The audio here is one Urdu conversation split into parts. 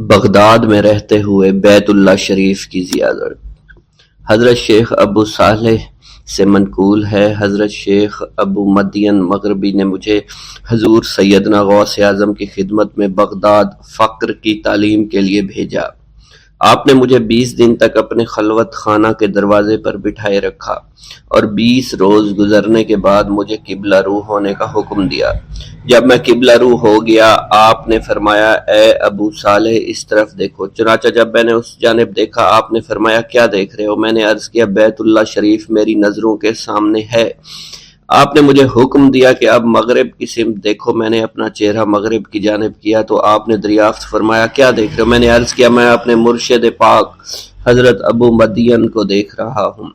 بغداد میں رہتے ہوئے بیت اللہ شریف کی زیارت۔ حضرت شیخ ابو صالح سے منقول ہے، حضرت شیخ ابو مدین مغربی نے مجھے حضور سیدنا غوث اعظم کی خدمت میں بغداد فقر کی تعلیم کے لیے بھیجا۔ آپ نے مجھے 20 دن تک اپنے خلوت خانہ کے دروازے پر بٹھائے رکھا اور 20 روز گزرنے کے بعد مجھے قبلہ رو ہونے کا حکم دیا۔ جب میں قبلہ رو ہو گیا، آپ نے فرمایا، اے ابو صالح اس طرف دیکھو۔ چنانچہ جب میں نے اس جانب دیکھا، آپ نے فرمایا، کیا دیکھ رہے ہو؟ میں نے عرض کیا، بیت اللہ شریف میری نظروں کے سامنے ہے۔ آپ نے مجھے حکم دیا کہ اب مغرب کی سمت دیکھو۔ میں نے اپنا چہرہ مغرب کی جانب کیا تو آپ نے دریافت فرمایا، کیا دیکھ رہے ہو؟ میں نے عرض کیا، میں اپنے مرشد پاک حضرت ابو مدین کو دیکھ رہا ہوں۔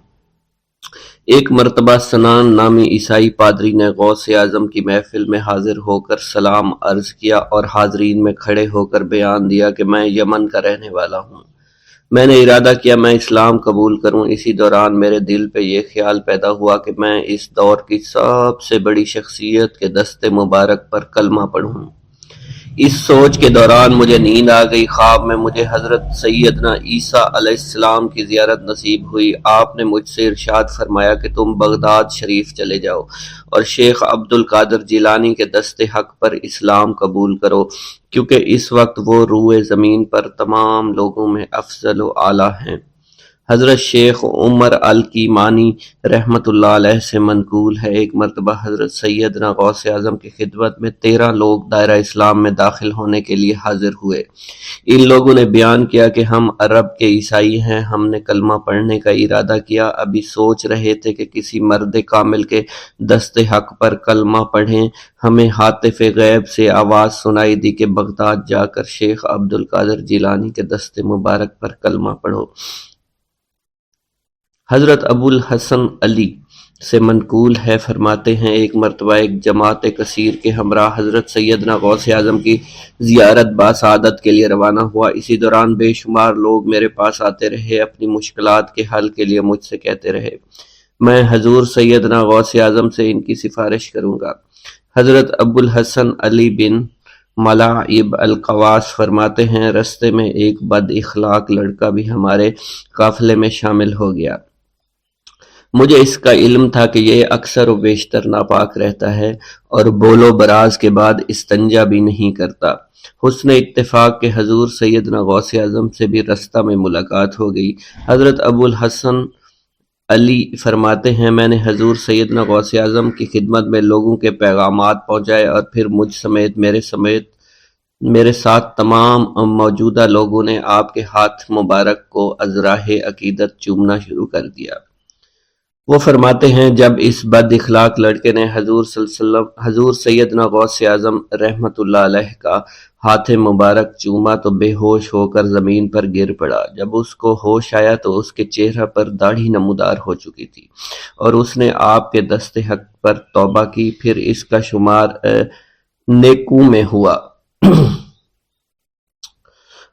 ایک مرتبہ سنان نامی عیسائی پادری نے غوث اعظم کی محفل میں حاضر ہو کر سلام عرض کیا اور حاضرین میں کھڑے ہو کر بیان دیا کہ میں یمن کا رہنے والا ہوں۔ میں نے ارادہ کیا میں اسلام قبول کروں۔ اسی دوران میرے دل پہ یہ خیال پیدا ہوا کہ میں اس دور کی سب سے بڑی شخصیت کے دست مبارک پر کلمہ پڑھوں۔ اس سوچ کے دوران مجھے نیند آ گئی۔ خواب میں مجھے حضرت سیدنا عیسیٰ علیہ السلام کی زیارت نصیب ہوئی۔ آپ نے مجھ سے ارشاد فرمایا کہ تم بغداد شریف چلے جاؤ اور شیخ عبد القادر جیلانی کے دست حق پر اسلام قبول کرو، کیونکہ اس وقت وہ روئے زمین پر تمام لوگوں میں افضل و اعلیٰ ہیں۔ حضرت شیخ عمر الکیمانی رحمۃ اللہ علیہ سے منقول ہے، ایک مرتبہ حضرت سیدنا غوث اعظم کی خدمت میں 13 لوگ دائرہ اسلام میں داخل ہونے کے لیے حاضر ہوئے۔ ان لوگوں نے بیان کیا کہ ہم عرب کے عیسائی ہیں، ہم نے کلمہ پڑھنے کا ارادہ کیا، ابھی سوچ رہے تھے کہ کسی مرد کامل کے دست حق پر کلمہ پڑھیں۔ ہمیں ہاتف غیب سے آواز سنائی دی کہ بغداد جا کر شیخ عبد القادر جیلانی کے دست مبارک پر کلمہ پڑھو۔ حضرت ابو الحسن علی سے منقول ہے، فرماتے ہیں، ایک مرتبہ ایک جماعت کثیر کے ہمراہ حضرت سیدنا غوث اعظم کی زیارت باسعادت کے لیے روانہ ہوا۔ اسی دوران بے شمار لوگ میرے پاس آتے رہے، اپنی مشکلات کے حل کے لیے مجھ سے کہتے رہے، میں حضور سیدنا غوث اعظم سے ان کی سفارش کروں گا۔ حضرت ابو الحسن علی بن ملاعب القواس فرماتے ہیں، رستے میں ایک بد اخلاق لڑکا بھی ہمارے قافلے میں شامل ہو گیا۔ مجھے اس کا علم تھا کہ یہ اکثر و بیشتر ناپاک رہتا ہے اور بول و براز کے بعد استنجا بھی نہیں کرتا۔ حسن اتفاق کے حضور سیدنا غوث اعظم سے بھی رستہ میں ملاقات ہو گئی۔ حضرت ابو الحسن علی فرماتے ہیں، میں نے حضور سیدنا غوث اعظم کی خدمت میں لوگوں کے پیغامات پہنچائے اور پھر مجھ سمیت میرے ساتھ تمام موجودہ لوگوں نے آپ کے ہاتھ مبارک کو ازراہ عقیدت چومنا شروع کر دیا۔ وہ فرماتے ہیں، جب اس بد اخلاق لڑکے نے حضور سیدنا غوث اعظم رحمۃ اللہ علیہ کا ہاتھ مبارک چوما تو بے ہوش ہو کر زمین پر گر پڑا۔ جب اس کو ہوش آیا تو اس کے چہرہ پر داڑھی نمودار ہو چکی تھی اور اس نے آپ کے دست حق پر توبہ کی، پھر اس کا شمار نیکوں میں ہوا۔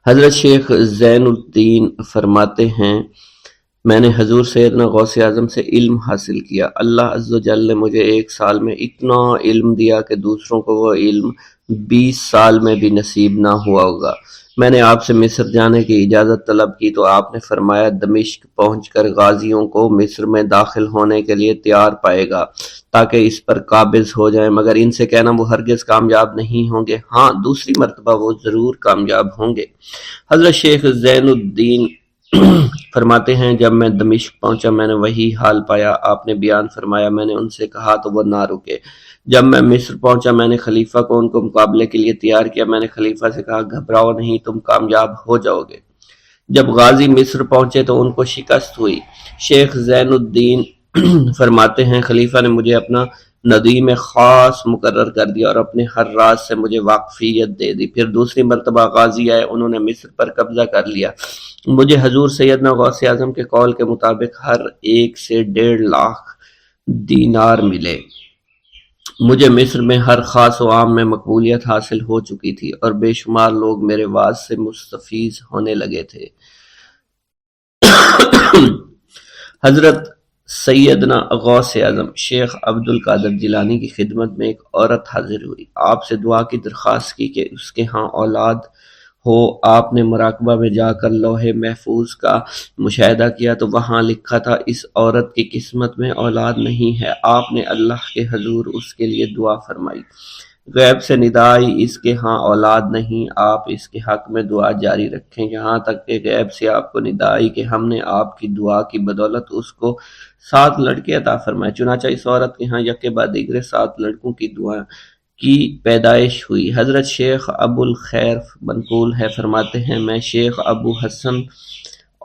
حضرت شیخ زین الدین فرماتے ہیں، میں نے حضور سیدنا غوث اعظم سے علم حاصل کیا۔ اللہ عز و جل نے مجھے 1 سال میں اتنا علم دیا کہ دوسروں کو وہ علم 20 سال میں بھی نصیب نہ ہوا ہوگا۔ میں نے آپ سے مصر جانے کی اجازت طلب کی تو آپ نے فرمایا، دمشق پہنچ کر غازیوں کو مصر میں داخل ہونے کے لیے تیار پائے گا تاکہ اس پر قابض ہو جائیں، مگر ان سے کہنا وہ ہرگز کامیاب نہیں ہوں گے، ہاں دوسری مرتبہ وہ ضرور کامیاب ہوں گے۔ حضرت شیخ زین الدین فرماتے ہیں، جب میں دمشق پہنچا میں نے وہی حال پایا۔ آپ نے بیان فرمایا، میں نے ان سے کہا تو وہ نہ رکے۔ جب میں مصر پہنچا میں نے خلیفہ کو ان کو مقابلے کے لیے تیار کیا۔ میں نے خلیفہ سے کہا، گھبراؤ نہیں، تم کامیاب ہو جاؤ گے۔ جب غازی مصر پہنچے تو ان کو شکست ہوئی۔ شیخ زین الدین فرماتے ہیں، خلیفہ نے مجھے اپنا ندیم خاص مقرر کر دیا اور اپنے ہر راز سے مجھے واقفیت دے دی۔ پھر دوسری مرتبہ غازی آئے، انہوں نے مصر پر قبضہ کر لیا۔ مجھے حضور سیدنا غوث اعظم کے قول کے مطابق ہر ایک سے 1.5 لاکھ دینار ملے۔ مجھے مصر میں ہر خاص و عام میں مقبولیت حاصل ہو چکی تھی اور بے شمار لوگ میرے واعظ سے مستفیض ہونے لگے تھے۔ حضرت سیدنا غوث اعظم شیخ عبد القادر جیلانی کی خدمت میں ایک عورت حاضر ہوئی۔ آپ سے دعا کی درخواست کی کہ اس کے ہاں اولاد ہو آپ نے مراقبہ میں جا کر لوح محفوظ کا مشاہدہ کیا تو وہاں لکھا تھا اس عورت کی قسمت میں اولاد نہیں ہے۔ آپ نے اللہ کے حضور اس کے لیے دعا فرمائی۔ غیب سے ندا آئی اس کے ہاں اولاد نہیں، آپ اس کے حق میں دعا جاری رکھیں، یہاں تک کہ غیب سے آپ کو ندا آئی کہ ہم نے آپ کی دعا کی بدولت اس کو 7 لڑکے عطا فرمائے۔ چنانچہ اس عورت کے ہاں یکے بعد دیگرے 7 لڑکوں کی دعا کی پیدائش ہوئی۔ حضرت شیخ ابو الخیر منقول ہے، فرماتے ہیں میں شیخ ابو حسن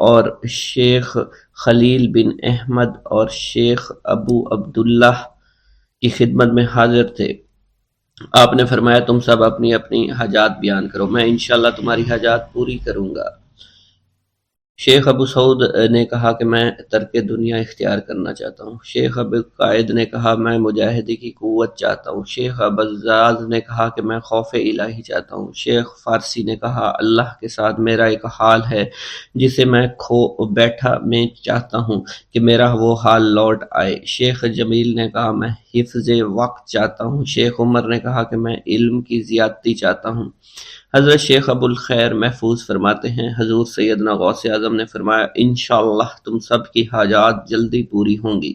اور شیخ خلیل بن احمد اور شیخ ابو عبداللہ کی خدمت میں حاضر تھے۔ آپ نے فرمایا تم سب اپنی اپنی حاجات بیان کرو، میں انشاءاللہ تمہاری حاجات پوری کروں گا۔ شیخ ابو سعود نے کہا کہ میں ترک دنیا اختیار کرنا چاہتا ہوں۔ شیخ ابو قائد نے کہا میں مجاہدے کی قوت چاہتا ہوں۔ شیخ ابوالزاد نے کہا کہ میں خوف الہی چاہتا ہوں۔ شیخ فارسی نے کہا اللہ کے ساتھ میرا ایک حال ہے جسے میں کھو بیٹھا میں چاہتا ہوں کہ میرا وہ حال لوٹ آئے۔ شیخ جمیل نے کہا میں حفظ وقت چاہتا ہوں۔ شیخ عمر نے کہا کہ میں علم کی زیادتی چاہتا ہوں۔ حضرت شیخ ابو الخیر محفوظ فرماتے ہیں حضور سیدنا غوث اعظم نے فرمایا انشاءاللہ تم سب کی حاجات جلدی پوری ہوں گی۔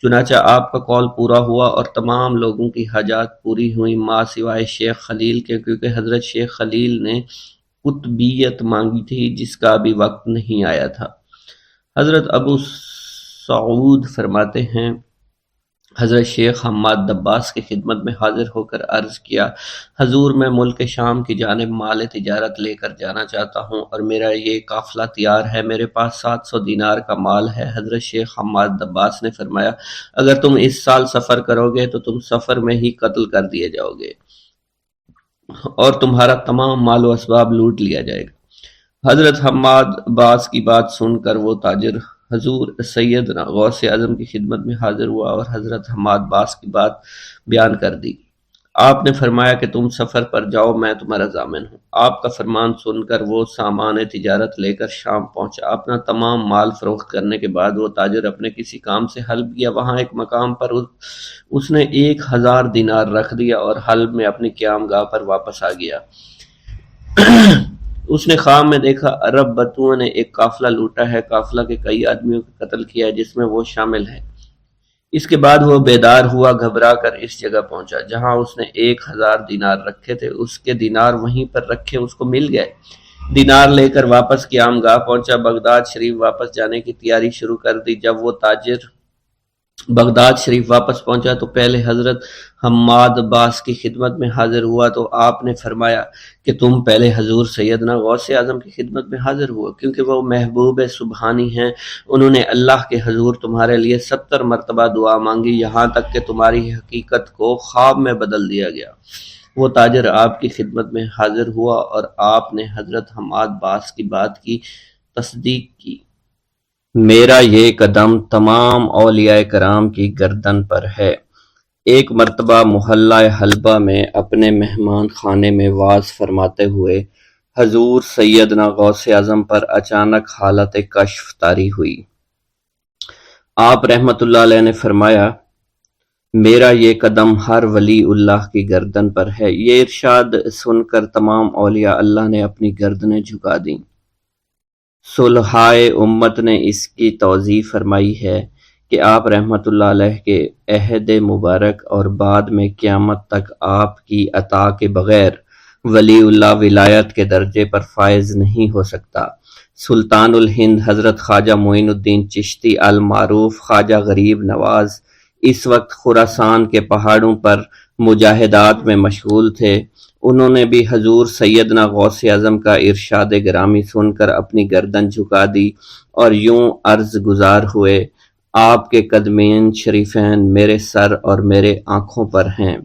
چنانچہ آپ کا قول پورا ہوا اور تمام لوگوں کی حاجات پوری ہوئیں ماں سوائے شیخ خلیل کے، کیونکہ حضرت شیخ خلیل نے قطبیت مانگی تھی جس کا ابھی وقت نہیں آیا تھا۔ حضرت ابو سعود فرماتے ہیں حضرت شیخ حماد دباس کی خدمت میں حاضر ہو کر عرض کیا حضور میں ملک شام کی جانب مال تجارت لے کر جانا چاہتا ہوں اور میرا یہ قافلہ تیار ہے، میرے پاس 700 دینار کا مال ہے۔ حضرت شیخ حماد دباس نے فرمایا اگر تم اس سال سفر کرو گے تو تم سفر میں ہی قتل کر دیے جاؤ گے اور تمہارا تمام مال و اسباب لوٹ لیا جائے گا۔ حضرت حماد باس کی بات سن کر وہ تاجر حضور سیدنا غوث اعظم کی خدمت میں حاضر ہوا اور حضرت حماد باس کی بات بیان کر دی۔ آپ نے فرمایا کہ تم سفر پر جاؤ، میں تمہارا ضامن ہوں۔ آپ کا فرمان سن کر وہ سامان تجارت لے کر شام پہنچا۔ اپنا تمام مال فروخت کرنے کے بعد وہ تاجر اپنے کسی کام سے حلب گیا، وہاں ایک مقام پر اس نے 1000 دینار رکھ دیا اور حلب میں اپنی قیام گاہ پر واپس آ گیا۔ اس نے خواب میں دیکھا عرب بتوؤں نے ایک قافلہ لوٹا ہے، قافلہ کے کئی آدمیوں کو قتل کیا ہے جس میں وہ شامل ہے۔ اس کے بعد وہ بیدار ہوا، گھبرا کر اس جگہ پہنچا جہاں اس نے 1000 دینار رکھے تھے، اس کے دینار وہیں پر رکھے اس کو مل گئے۔ دینار لے کر واپس قیام گاہ پہنچا، بغداد شریف واپس جانے کی تیاری شروع کر دی۔ جب وہ تاجر بغداد شریف واپس پہنچا تو پہلے حضرت حماد باس کی خدمت میں حاضر ہوا تو آپ نے فرمایا کہ تم پہلے حضور سیدنا غوث اعظم کی خدمت میں حاضر ہوا، کیونکہ وہ محبوب سبحانی ہیں، انہوں نے اللہ کے حضور تمہارے لیے 70 مرتبہ دعا مانگی یہاں تک کہ تمہاری حقیقت کو خواب میں بدل دیا گیا۔ وہ تاجر آپ کی خدمت میں حاضر ہوا اور آپ نے حضرت حماد باس کی بات کی تصدیق کی۔ میرا یہ قدم تمام اولیاء کرام کی گردن پر ہے۔ ایک مرتبہ محلہ حلبہ میں اپنے مہمان خانے میں واز فرماتے ہوئے حضور سیدنا غوث اعظم پر اچانک حالت کشف طاری ہوئی۔ آپ رحمت اللہ علیہ نے فرمایا میرا یہ قدم ہر ولی اللہ کی گردن پر ہے۔ یہ ارشاد سن کر تمام اولیاء اللہ نے اپنی گردنیں جھکا دیں۔ صلحائے امت نے اس کی توضیح فرمائی ہے کہ آپ رحمت اللہ علیہ کے عہد مبارک اور بعد میں قیامت تک آپ کی عطا کے بغیر ولی اللہ ولایت کے درجے پر فائز نہیں ہو سکتا۔ سلطان الہند حضرت خواجہ معین الدین چشتی المعروف خواجہ غریب نواز اس وقت خراسان کے پہاڑوں پر مجاہدات میں مشغول تھے۔ انہوں نے بھی حضور سیدنا غوث اعظم کا ارشاد گرامی سن کر اپنی گردن جھکا دی اور یوں عرض گزار ہوئے آپ کے قدمین شریفین میرے سر اور میرے آنکھوں پر ہیں۔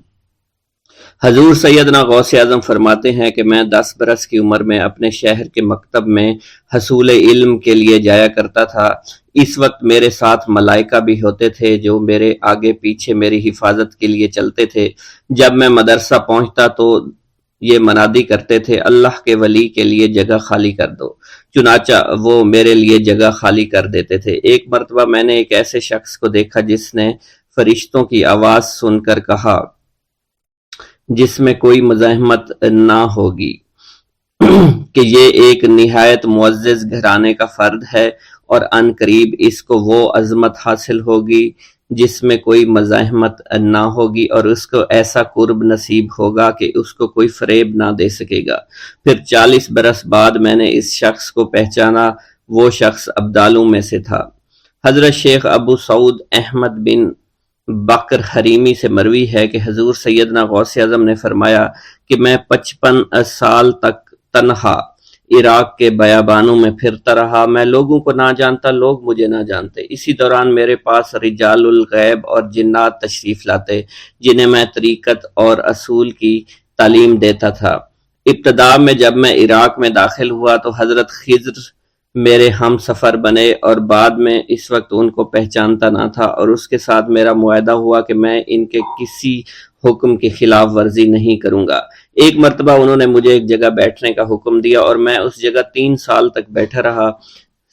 حضور سیدنا غوث اعظم فرماتے ہیں کہ میں 10 برس کی عمر میں اپنے شہر کے مکتب میں حصول علم کے لیے جایا کرتا تھا۔ اس وقت میرے ساتھ ملائکہ بھی ہوتے تھے جو میرے آگے پیچھے میری حفاظت کے لیے چلتے تھے۔ جب میں مدرسہ پہنچتا تو یہ منادی کرتے تھے اللہ کے ولی کے لیے جگہ خالی کر دو، چنانچہ وہ میرے لیے جگہ خالی کر دیتے تھے۔ ایک مرتبہ میں نے ایک ایسے شخص کو دیکھا جس نے فرشتوں کی آواز سن کر کہا جس میں کوئی مزاحمت نہ ہوگی کہ یہ ایک نہایت معزز گھرانے کا فرد ہے اور ان قریب اس کو وہ عظمت حاصل ہوگی جس میں کوئی مزاحمت نہ ہوگی، اور اس کو ایسا قرب نصیب ہوگا کہ اس کو کوئی فریب نہ دے سکے گا۔ پھر 40 برس بعد میں نے اس شخص کو پہچانا، وہ شخص ابدالوں میں سے تھا۔ حضرت شیخ ابو سعود احمد بن بکر حریمی سے مروی ہے کہ حضور سیدنا غوث اعظم نے فرمایا کہ میں 55 سال تک تنہا عراق کے بیابانوں میں پھرتا رہا، میں لوگوں کو نہ جانتا، لوگ مجھے نہ جانتے۔ اسی دوران میرے پاس رجال الغیب اور جنات تشریف لاتے جنہیں میں طریقت اور اصول کی تعلیم دیتا تھا۔ ابتدا میں جب میں عراق میں داخل ہوا تو حضرت خضر میرے ہم سفر بنے، اور بعد میں اس وقت ان کو پہچانتا نہ تھا، اور اس کے ساتھ میرا معاہدہ ہوا کہ میں ان کے کسی حکم کی خلاف ورزی نہیں کروں گا۔ ایک مرتبہ انہوں نے مجھے ایک جگہ بیٹھنے کا حکم دیا اور میں اس جگہ 3 سال تک بیٹھا رہا۔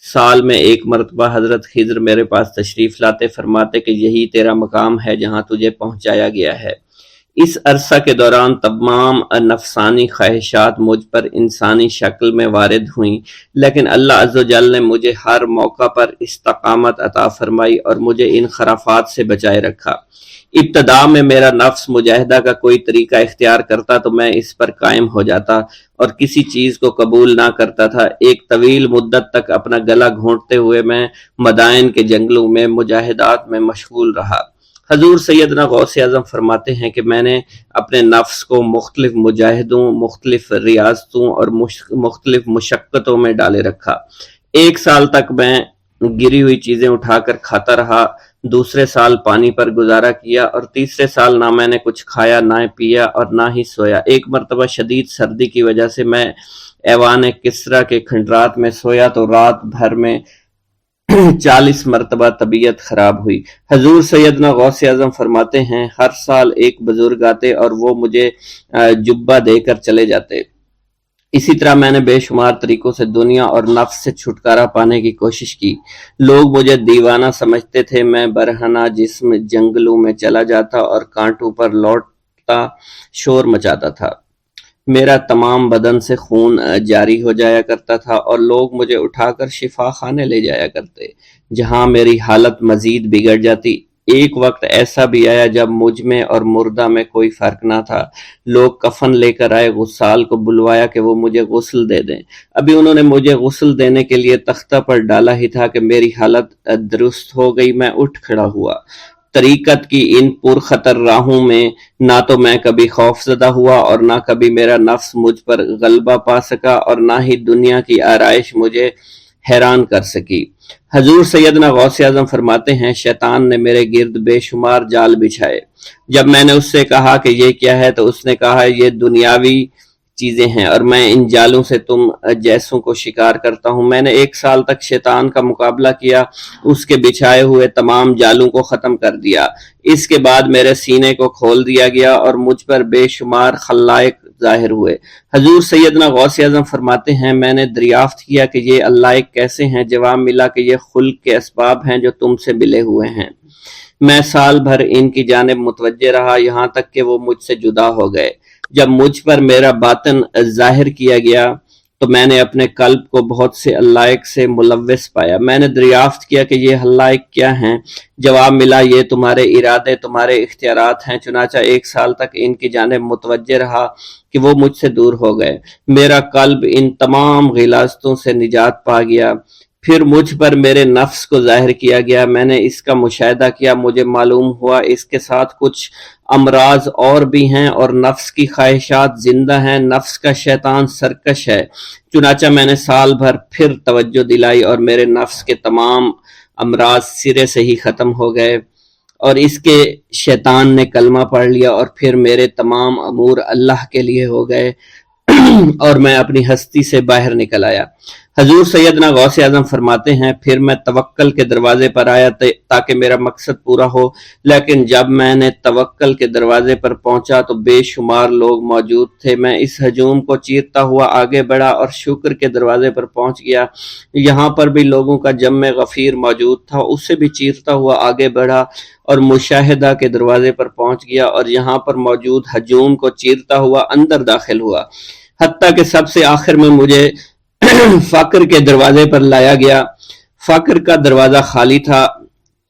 سال میں ایک مرتبہ حضرت خضر میرے پاس تشریف لاتے، فرماتے کہ یہی تیرا مقام ہے جہاں تجھے پہنچایا گیا ہے۔ اس عرصہ کے دوران تمام نفسانی خواہشات مجھ پر انسانی شکل میں وارد ہوئیں، لیکن اللہ عز و جل نے مجھے ہر موقع پر استقامت عطا فرمائی اور مجھے ان خرافات سے بچائے رکھا۔ ابتدا میں میرا نفس مجاہدہ کا کوئی طریقہ اختیار کرتا تو میں اس پر قائم ہو جاتا اور کسی چیز کو قبول نہ کرتا تھا۔ ایک طویل مدت تک اپنا گلا گھونٹتے ہوئے میں مدائن کے جنگلوں میں مجاہدات میں مشغول رہا۔ حضور سیدنا غوث اعظم فرماتے ہیں کہ میں نے اپنے نفس کو مختلف مجاہدوں، مختلف ریاضتوں اور مختلف مشقتوں میں ڈالے رکھا۔ 1 سال تک میں گری ہوئی چیزیں اٹھا کر کھاتا رہا، دوسرے سال پانی پر گزارا کیا، اور تیسرے سال نہ میں نے کچھ کھایا، نہ پیا اور نہ ہی سویا۔ ایک مرتبہ شدید سردی کی وجہ سے میں ایوان کسرا کے کھنڈرات میں سویا تو رات بھر میں 40 مرتبہ طبیعت خراب ہوئی۔ حضور سیدنا غوث اعظم فرماتے ہیں ہر سال ایک بزرگ آتے اور وہ مجھے جبہ دے کر چلے جاتے۔ اسی طرح میں نے بے شمار طریقوں سے دنیا اور نفس سے چھٹکارا پانے کی کوشش کی۔ لوگ مجھے دیوانہ سمجھتے تھے۔ میں برہنہ جسم جنگلوں میں چلا جاتا اور کانٹوں پر لوٹتا شور مچاتا تھا۔ میرا تمام بدن سے خون جاری ہو جایا کرتا تھا اور لوگ مجھے اٹھا کر شفا خانے لے جایا کرتے، جہاں میری حالت مزید بگڑ جاتی۔ ایک وقت ایسا بھی آیا جب مجھ میں اور مردہ میں کوئی فرق نہ تھا۔ لوگ کفن لے کر آئے، غسال کو بلوایا کہ وہ مجھے غسل دے دیں۔ ابھی انہوں نے مجھے غسل دینے کے لیے تختہ پر ڈالا ہی تھا کہ میری حالت درست ہو گئی۔ میں اٹھ کھڑا ہوا۔ طریقت کی ان پرخطر راہوں میں نہ تو میں کبھی خوف زدہ ہوا اور نہ کبھی میرا نفس مجھ پر غلبہ پا سکا، اور نہ ہی دنیا کی آرائش مجھے حیران کر سکی۔ حضور سیدنا غوث اعظم فرماتے ہیں شیطان نے میرے گرد بے شمار جال بچھائے۔ جب میں نے اس سے کہا کہ یہ کیا ہے تو اس نے کہا یہ دنیاوی چیزیں ہیں اور میں ان جالوں سے تم جیسوں کو شکار کرتا ہوں۔ میں نے 1 سال تک شیطان کا مقابلہ کیا، اس کے بچھائے ہوئے تمام جالوں کو ختم کر دیا۔ اس کے بعد میرے سینے کو کھول دیا گیا اور مجھ پر بے شمار خلائق ظاہر ہوئے۔ حضور سیدنا غوث اعظم فرماتے ہیں میں نے دریافت کیا کہ یہ علائق کیسے ہیں؟ جواب ملا کہ یہ خلق کے اسباب ہیں جو تم سے ملے ہوئے ہیں۔ میں سال بھر ان کی جانب متوجہ رہا، یہاں تک کہ وہ مجھ سے جدا ہو گئے۔ جب مجھ پر میرا باطن ظاہر کیا گیا تو میں نے اپنے قلب کو بہت سے علائق سے ملوث پایا۔ میں نے دریافت کیا کہ یہ علائق کیا ہیں؟ جواب ملا یہ تمہارے ارادے، تمہارے اختیارات ہیں۔ چنانچہ 1 سال تک ان کی جانب متوجہ رہا کہ وہ مجھ سے دور ہو گئے۔ میرا قلب ان تمام غلاظتوں سے نجات پا گیا۔ پھر مجھ پر میرے نفس کو ظاہر کیا گیا، میں نے اس کا مشاہدہ کیا، مجھے معلوم ہوا اس کے ساتھ کچھ امراض اور بھی ہیں اور نفس کی خواہشات زندہ ہیں، نفس کا شیطان سرکش ہے۔ چنانچہ میں نے سال بھر پھر توجہ دلائی اور میرے نفس کے تمام امراض سرے سے ہی ختم ہو گئے اور اس کے شیطان نے کلمہ پڑھ لیا اور پھر میرے تمام امور اللہ کے لیے ہو گئے اور میں اپنی ہستی سے باہر نکل آیا۔ حضور سیدنا غوث اعظم فرماتے ہیں پھر میں توکل کے دروازے پر آیا تاکہ میرا مقصد پورا ہو، لیکن جب میں نے توکل کے دروازے پر پہنچا تو بے شمار لوگ موجود تھے۔ میں اس ہجوم کو چیرتا ہوا آگے بڑھا اور شکر کے دروازے پر پہنچ گیا، یہاں پر بھی لوگوں کا جمع غفیر موجود تھا، اسے بھی چیرتا ہوا آگے بڑھا اور مشاہدہ کے دروازے پر پہنچ گیا اور یہاں پر موجود ہجوم کو چیرتا ہوا اندر داخل ہوا۔ حتیٰ کہ سب سے آخر میں مجھے فقر کے دروازے پر لایا گیا۔ فقر کا دروازہ خالی تھا۔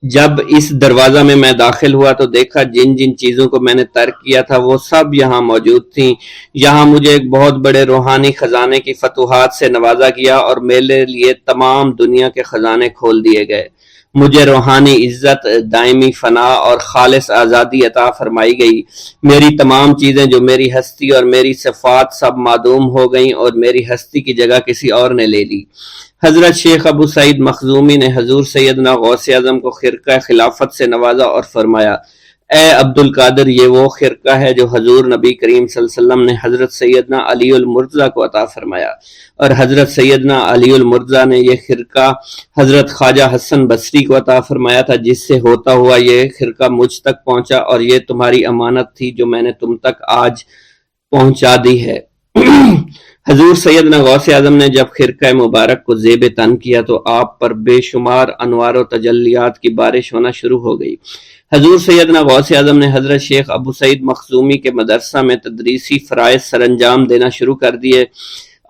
جب اس دروازہ میں داخل ہوا تو دیکھا جن جن چیزوں کو میں نے ترک کیا تھا وہ سب یہاں موجود تھیں۔ یہاں مجھے ایک بہت بڑے روحانی خزانے کی فتوحات سے نوازا گیا اور میرے لیے تمام دنیا کے خزانے کھول دیے گئے۔ مجھے روحانی عزت، دائمی فنا اور خالص آزادی عطا فرمائی گئی۔ میری تمام چیزیں جو میری ہستی اور میری صفات سب معدوم ہو گئیں اور میری ہستی کی جگہ کسی اور نے لے لی۔ حضرت شیخ ابو سعید مخزومی نے حضور سیدنا غوث اعظم کو خرقہ خلافت سے نوازا اور فرمایا، اے عبد القادر، یہ وہ خرقہ ہے جو حضور نبی کریم صلی اللہ علیہ وسلم نے حضرت سیدنا علی المرتضیٰ کو عطا فرمایا، اور حضرت سیدنا علی المرتضیٰ نے یہ خرقہ حضرت خواجہ حسن بصری کو عطا فرمایا تھا، جس سے ہوتا ہوا یہ خرقہ مجھ تک پہنچا، اور یہ تمہاری امانت تھی جو میں نے تم تک آج پہنچا دی ہے۔ حضور سیدنا غوث اعظم نے جب خرقہ مبارک کو زیب تن کیا تو آپ پر بے شمار انوار و تجلیات کی بارش ہونا شروع ہو گئی۔ حضور سیدنا غوث اعظم نے حضرت شیخ ابو سعید مخزومی کے مدرسہ میں تدریسی فرائض سر انجام دینا شروع کر دیے۔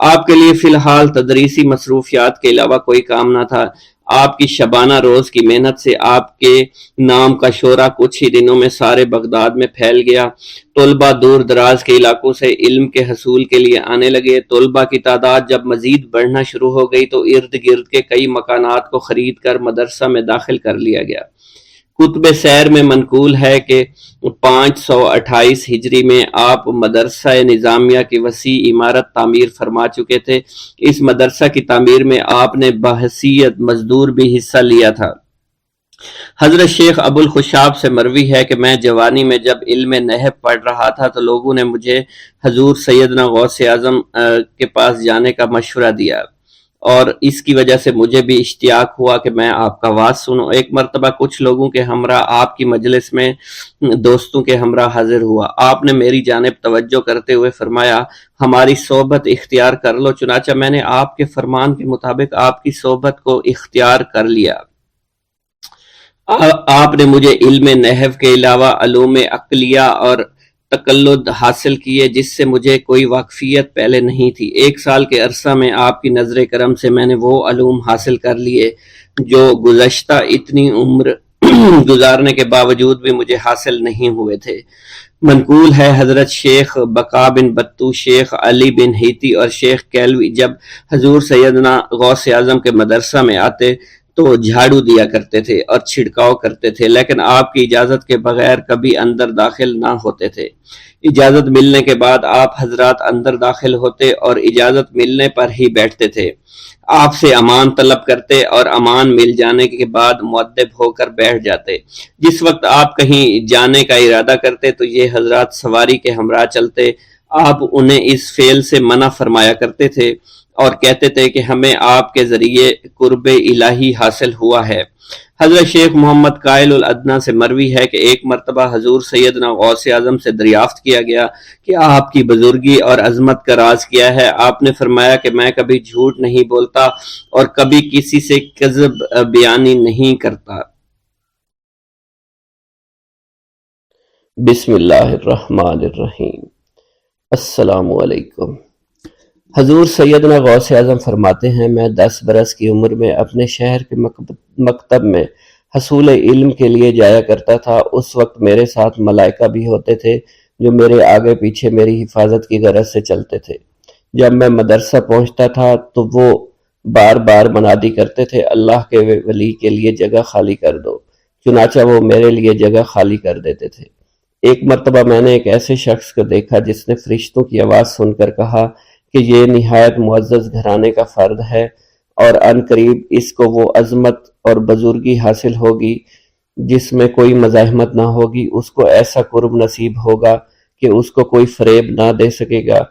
آپ کے لیے فی الحال تدریسی مصروفیات کے علاوہ کوئی کام نہ تھا۔ آپ کی شبانہ روز کی محنت سے آپ کے نام کا شعرہ کچھ ہی دنوں میں سارے بغداد میں پھیل گیا۔ طلبہ دور دراز کے علاقوں سے علم کے حصول کے لیے آنے لگے۔ طلبہ کی تعداد جب مزید بڑھنا شروع ہو گئی تو ارد گرد کے کئی مکانات کو خرید کر مدرسہ میں داخل کر لیا گیا۔ کتب سیر میں منقول ہے کہ 528 ہجری میں آپ مدرسہ نظامیہ کی وسیع عمارت تعمیر فرما چکے تھے۔ اس مدرسہ کی تعمیر میں آپ نے بحیثیت مزدور بھی حصہ لیا تھا۔ حضرت شیخ ابو الخشاب سے مروی ہے کہ میں جوانی میں جب علم نحو پڑھ رہا تھا تو لوگوں نے مجھے حضور سیدنا غوث اعظم کے پاس جانے کا مشورہ دیا، اور اس کی وجہ سے مجھے بھی اشتیاق ہوا کہ میں آپ کا واز سنوں۔ ایک مرتبہ کچھ لوگوں کے ہمراہ آپ کی مجلس میں دوستوں کے ہمراہ حاضر ہوا۔ آپ نے میری جانب توجہ کرتے ہوئے فرمایا، ہماری صحبت اختیار کر لو۔ چنانچہ میں نے آپ کے فرمان کے مطابق آپ کی صحبت کو اختیار کر لیا۔ آپ نے مجھے علم نحو کے علاوہ علوم عقلیہ اور تقلد حاصل کیے جس سے مجھے کوئی واقفیت پہلے نہیں تھی۔ 1 سال کے عرصہ میں آپ کی نظر کرم سے میں نے وہ علوم حاصل کر لیے جو گزشتہ اتنی عمر گزارنے کے باوجود بھی مجھے حاصل نہیں ہوئے تھے۔ منقول ہے حضرت شیخ بقا بن بطو، شیخ علی بن ہیتی اور شیخ کیلوی جب حضور سیدنا غوث اعظم کے مدرسہ میں آتے تو جھاڑو دیا کرتے تھے اور چھڑکاؤ کرتے تھے، لیکن آپ کی اجازت کے بغیر کبھی اندر داخل نہ ہوتے تھے۔ اجازت ملنے کے بعد آپ حضرات اندر داخل ہوتے اور اجازت ملنے پر ہی بیٹھتے تھے۔ آپ سے امان طلب کرتے اور امان مل جانے کے بعد مؤدب ہو کر بیٹھ جاتے۔ جس وقت آپ کہیں جانے کا ارادہ کرتے تو یہ حضرات سواری کے ہمراہ چلتے۔ آپ انہیں اس فعل سے منع فرمایا کرتے تھے اور کہتے تھے کہ ہمیں آپ کے ذریعے قرب الہی حاصل ہوا ہے۔ حضرت شیخ محمد قائل الادنیٰ سے مروی ہے کہ ایک مرتبہ حضور سیدنا غوث اعظم سے دریافت کیا گیا کہ آپ کی بزرگی اور عظمت کا راز کیا ہے۔ آپ نے فرمایا کہ میں کبھی جھوٹ نہیں بولتا اور کبھی کسی سے کذب بیانی نہیں کرتا۔ بسم اللہ الرحمن الرحیم۔ السلام علیکم۔ حضور سیدنا غوث اعظم فرماتے ہیں، میں 10 برس کی عمر میں اپنے شہر کے مکتب میں حصول علم کے لیے جایا کرتا تھا۔ اس وقت میرے ساتھ ملائکہ بھی ہوتے تھے جو میرے آگے پیچھے میری حفاظت کی غرض سے چلتے تھے۔ جب میں مدرسہ پہنچتا تھا تو وہ بار بار منادی کرتے تھے، اللہ کے ولی کے لیے جگہ خالی کر دو۔ چنانچہ وہ میرے لیے جگہ خالی کر دیتے تھے۔ ایک مرتبہ میں نے ایک ایسے شخص کو دیکھا جس نے فرشتوں کی آواز سن کر کہا کہ یہ نہایت معزز گھرانے کا فرد ہے اور عن قریب اس کو وہ عظمت اور بزرگی حاصل ہوگی جس میں کوئی مزاحمت نہ ہوگی۔ اس کو ایسا قرب نصیب ہوگا کہ اس کو کوئی فریب نہ دے سکے گا۔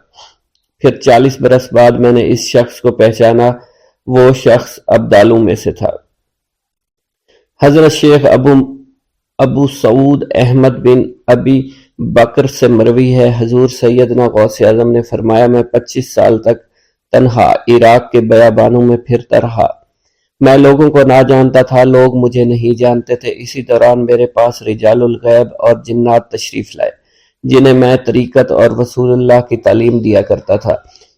پھر 40 برس بعد میں نے اس شخص کو پہچانا، وہ شخص ابدالوں میں سے تھا۔ حضرت شیخ ابو سعود احمد بن ابی بکر سے مروی ہے، حضور سیدنا غوث اعظم نے فرمایا، میں 25 سال تک تنہا عراق کے بیابانوں میں پھرتا رہا۔ میں لوگوں کو نہ جانتا تھا، لوگ مجھے نہیں جانتے تھے۔ اسی دوران میرے پاس رجال الغیب اور جنات تشریف لائے جنہیں میں طریقت اور رسول اللہ کی تعلیم دیا کرتا تھا۔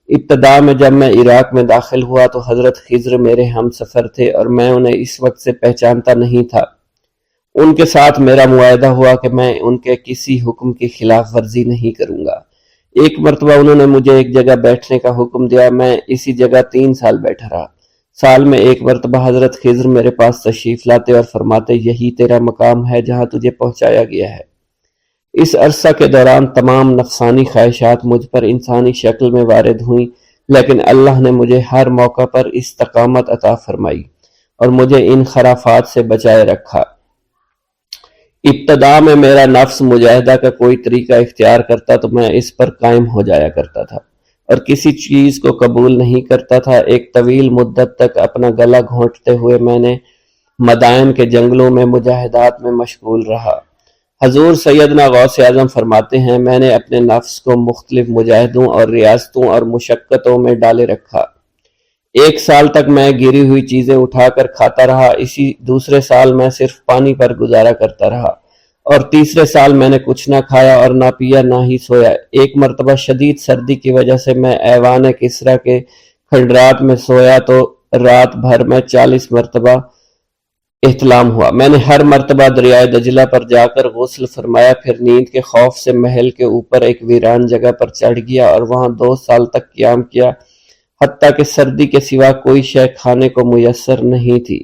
ابتدا میں جب میں عراق میں داخل ہوا تو حضرت خضر میرے ہم سفر تھے اور میں انہیں اس وقت سے پہچانتا نہیں تھا۔ ان کے ساتھ میرا معاہدہ ہوا کہ میں ان کے کسی حکم کی خلاف ورزی نہیں کروں گا۔ ایک مرتبہ انہوں نے مجھے ایک جگہ بیٹھنے کا حکم دیا، میں اسی جگہ 3 سال بیٹھا رہا۔ سال میں ایک مرتبہ حضرت خضر میرے پاس تشریف لاتے اور فرماتے یہی تیرا مقام ہے جہاں تجھے پہنچایا گیا ہے۔ اس عرصہ کے دوران تمام نفسانی خواہشات مجھ پر انسانی شکل میں وارد ہوئیں، لیکن اللہ نے مجھے ہر موقع پر استقامت عطا فرمائی اور مجھے ان خرافات سے بچائے رکھا۔ ابتدا میں میرا نفس مجاہدہ کا کوئی طریقہ اختیار کرتا تو میں اس پر قائم ہو جایا کرتا تھا اور کسی چیز کو قبول نہیں کرتا تھا۔ ایک طویل مدت تک اپنا گلا گھونٹتے ہوئے میں نے مدائن کے جنگلوں میں مجاہدات میں مشغول رہا۔ حضور سیدنا غوث اعظم فرماتے ہیں میں نے اپنے نفس کو مختلف مجاہدوں اور ریاستوں اور مشقتوں میں ڈالے رکھا۔ 1 سال تک میں گری ہوئی چیزیں اٹھا کر کھاتا رہا، اسی دوسرے سال میں صرف پانی پر گزارا کرتا رہا اور تیسرے سال میں نے کچھ نہ کھایا اور نہ پیا نہ ہی سویا۔ ایک مرتبہ شدید سردی کی وجہ سے میں ایوان کسریٰ کے کھنڈرات میں سویا تو رات بھر میں 40 مرتبہ احتلام ہوا۔ میں نے ہر مرتبہ دریائے دجلہ پر جا کر غسل فرمایا، پھر نیند کے خوف سے محل کے اوپر ایک ویران جگہ پر چڑھ گیا اور وہاں 2 سال تک قیام کیا، حتیٰ کہ سردی کے سوا کوئی شے کھانے کو میسر نہیں تھی۔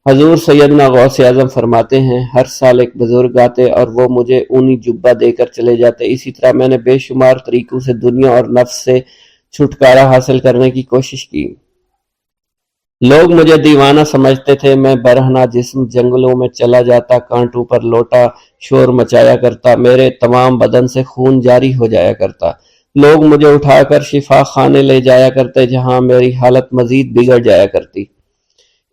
حضور سیدنا غوث اعظم فرماتے ہیں ہر سال ایک بزرگ آتے اور وہ مجھے اونی جبہ دے کر چلے جاتے۔ اسی طرح میں نے بے شمار طریقوں سے دنیا اور نفس سے چھٹکارا حاصل کرنے کی کوشش کی۔ لوگ مجھے دیوانہ سمجھتے تھے، میں برہنہ جسم جنگلوں میں چلا جاتا، کانٹوں پر لوٹا شور مچایا کرتا، میرے تمام بدن سے خون جاری ہو جایا کرتا۔ لوگ مجھے اٹھا کر شفا خانے لے جایا کرتے جہاں میری حالت مزید بگڑ جایا کرتی۔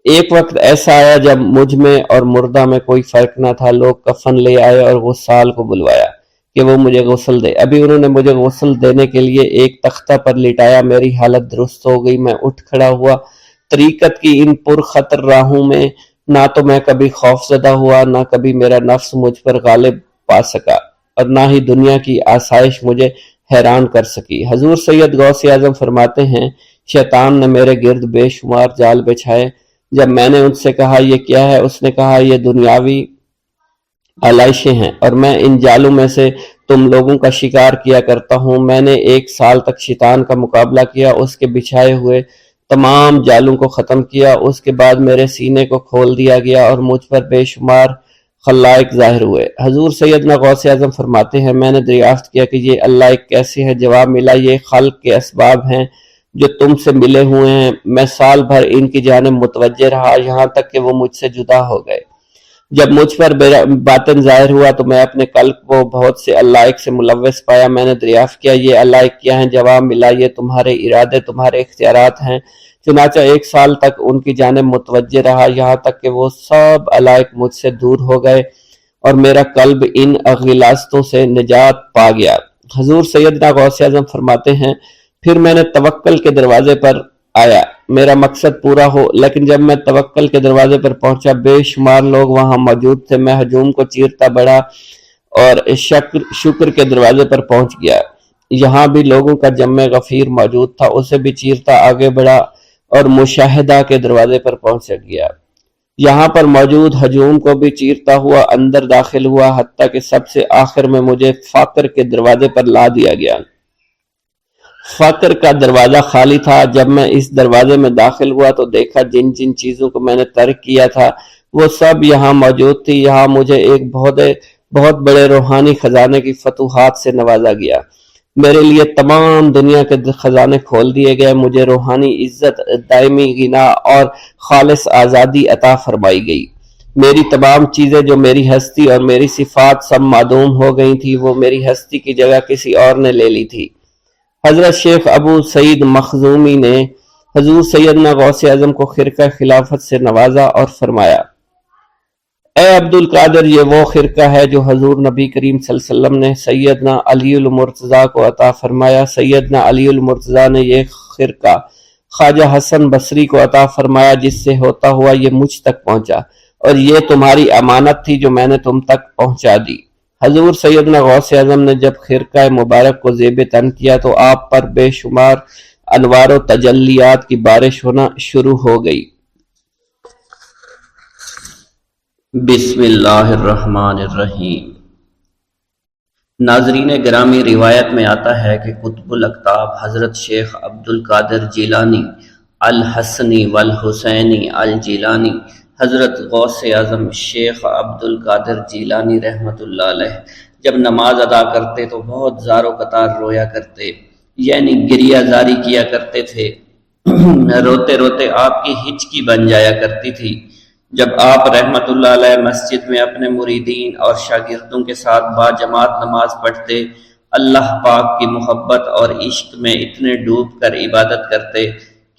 ایک وقت ایسا آیا جب مجھ میں اور مردہ میں کوئی فرق نہ تھا۔ لوگ کفن لے آئے اور غسال کو بلوایا کہ وہ مجھے غسل دے۔ ابھی انہوں نے مجھے غسل دینے کے لیے ایک تختہ پر لٹایا، میری حالت درست ہو گئی، میں اٹھ کھڑا ہوا۔ طریقت کی ان پرخطر راہوں میں نہ تو میں کبھی خوف زدہ ہوا، نہ کبھی میرا نفس مجھ پر غالب پا سکا اور نہ ہی دنیا کی آسائش مجھے حیران کر سکی۔ حضور سید غوث اعظم فرماتے ہیں شیطان نے میرے گرد بے شمار جال بچھائے۔ جب میں نے ان سے کہا یہ کیا ہے، اس نے کہا یہ دنیاوی آلائشیں ہیں اور میں ان جالوں میں سے تم لوگوں کا شکار کیا کرتا ہوں۔ میں نے 1 سال تک شیطان کا مقابلہ کیا، اس کے بچھائے ہوئے تمام جالوں کو ختم کیا۔ اس کے بعد میرے سینے کو کھول دیا گیا اور مجھ پر بے شمار خلائق ظاہر ہوئے۔ حضور سیدنا غوث اعظم فرماتے ہیں میں نے دریافت کیا کہ یہ اللہ ایک کیسے ہے؟ جواب ملا یہ خلق کے اسباب ہیں جو تم سے ملے ہوئے ہیں۔ میں سال بھر ان کی جانب متوجہ رہا یہاں تک کہ وہ مجھ سے جدا ہو گئے۔ جب مجھ پر باطن ظاہر ہوا تو میں اپنے قلب کو بہت سے علائق سے ملوث پایا۔ میں نے دریافت کیا یہ علائق کیا ہیں؟ جواب ملا یہ تمہارے ارادے، تمہارے اختیارات ہیں۔ چنانچہ 1 سال تک ان کی جانب متوجہ رہا یہاں تک کہ وہ سب علائق مجھ سے دور ہو گئے اور میرا قلب ان غلاظتوں سے نجات پا گیا۔ حضور سیدنا غوث اعظم فرماتے ہیں پھر میں نے توکل کے دروازے پر آیا، میرا مقصد پورا ہو، لیکن جب میں توکل کے دروازے پر پہنچا بے شمار لوگ وہاں موجود تھے۔ میں ہجوم کو چیرتا بڑھا اور شکر کے دروازے پر پہنچ گیا، یہاں بھی لوگوں کا جمع غفیر موجود تھا، اسے بھی چیرتا آگے بڑھا اور مشاہدہ کے دروازے پر پہنچ گیا، یہاں پر موجود ہجوم کو بھی چیرتا ہوا اندر داخل ہوا، حتیٰ کہ سب سے آخر میں مجھے فقر کے دروازے پر لا دیا گیا۔ فقر کا دروازہ خالی تھا۔ جب میں اس دروازے میں داخل ہوا تو دیکھا جن جن چیزوں کو میں نے ترک کیا تھا وہ سب یہاں موجود تھی۔ یہاں مجھے ایک بہت بڑے روحانی خزانے کی فتوحات سے نوازا گیا، میرے لیے تمام دنیا کے خزانے کھول دیے گئے، مجھے روحانی عزت، دائمی غنا اور خالص آزادی عطا فرمائی گئی۔ میری تمام چیزیں جو میری ہستی اور میری صفات سب معدوم ہو گئی تھی، وہ میری ہستی کی جگہ کسی اور نے لے لی تھی۔ حضرت شیخ ابو سعید مخزومی نے حضور سیدنا غوث اعظم کو خرقہ خلافت سے نوازا اور فرمایا اے عبد القادر، یہ وہ خرقہ ہے جو حضور نبی کریم صلی اللہ علیہ وسلم نے سیدنا علی المرتضیٰ کو عطا فرمایا۔ سیدنا علی المرتضیٰ نے یہ خرقہ خواجہ حسن بصری کو عطا فرمایا، جس سے ہوتا ہوا یہ مجھ تک پہنچا، اور یہ تمہاری امانت تھی جو میں نے تم تک پہنچا دی۔ حضور سیدنا غوث اعظم نے جب خرقہ مبارک کو زیب تن کیا تو آپ پر بے شمار انوار و تجلیات کی بارش ہونا شروع ہو گئی۔ بسم اللہ الرحمن الرحیم۔ ناظرین گرامی، روایت میں آتا ہے کہ قطب الاقطاب حضرت شیخ عبد القادر جیلانی الحسنی والحسینی الجیلانی، حضرت غوث اعظم شیخ عبد القادر جیلانی رحمۃ اللہ علیہ جب نماز ادا کرتے تو بہت زار و قطار رویا کرتے، یعنی گریہ زاری کیا کرتے تھے۔ روتے روتے آپ کی ہچکی بن جایا کرتی تھی۔ جب آپ رحمت اللہ علیہ مسجد میں اپنے مریدین اور شاگردوں کے ساتھ باجماعت نماز پڑھتے، اللہ پاک کی محبت اور عشق میں اتنے ڈوب کر عبادت کرتے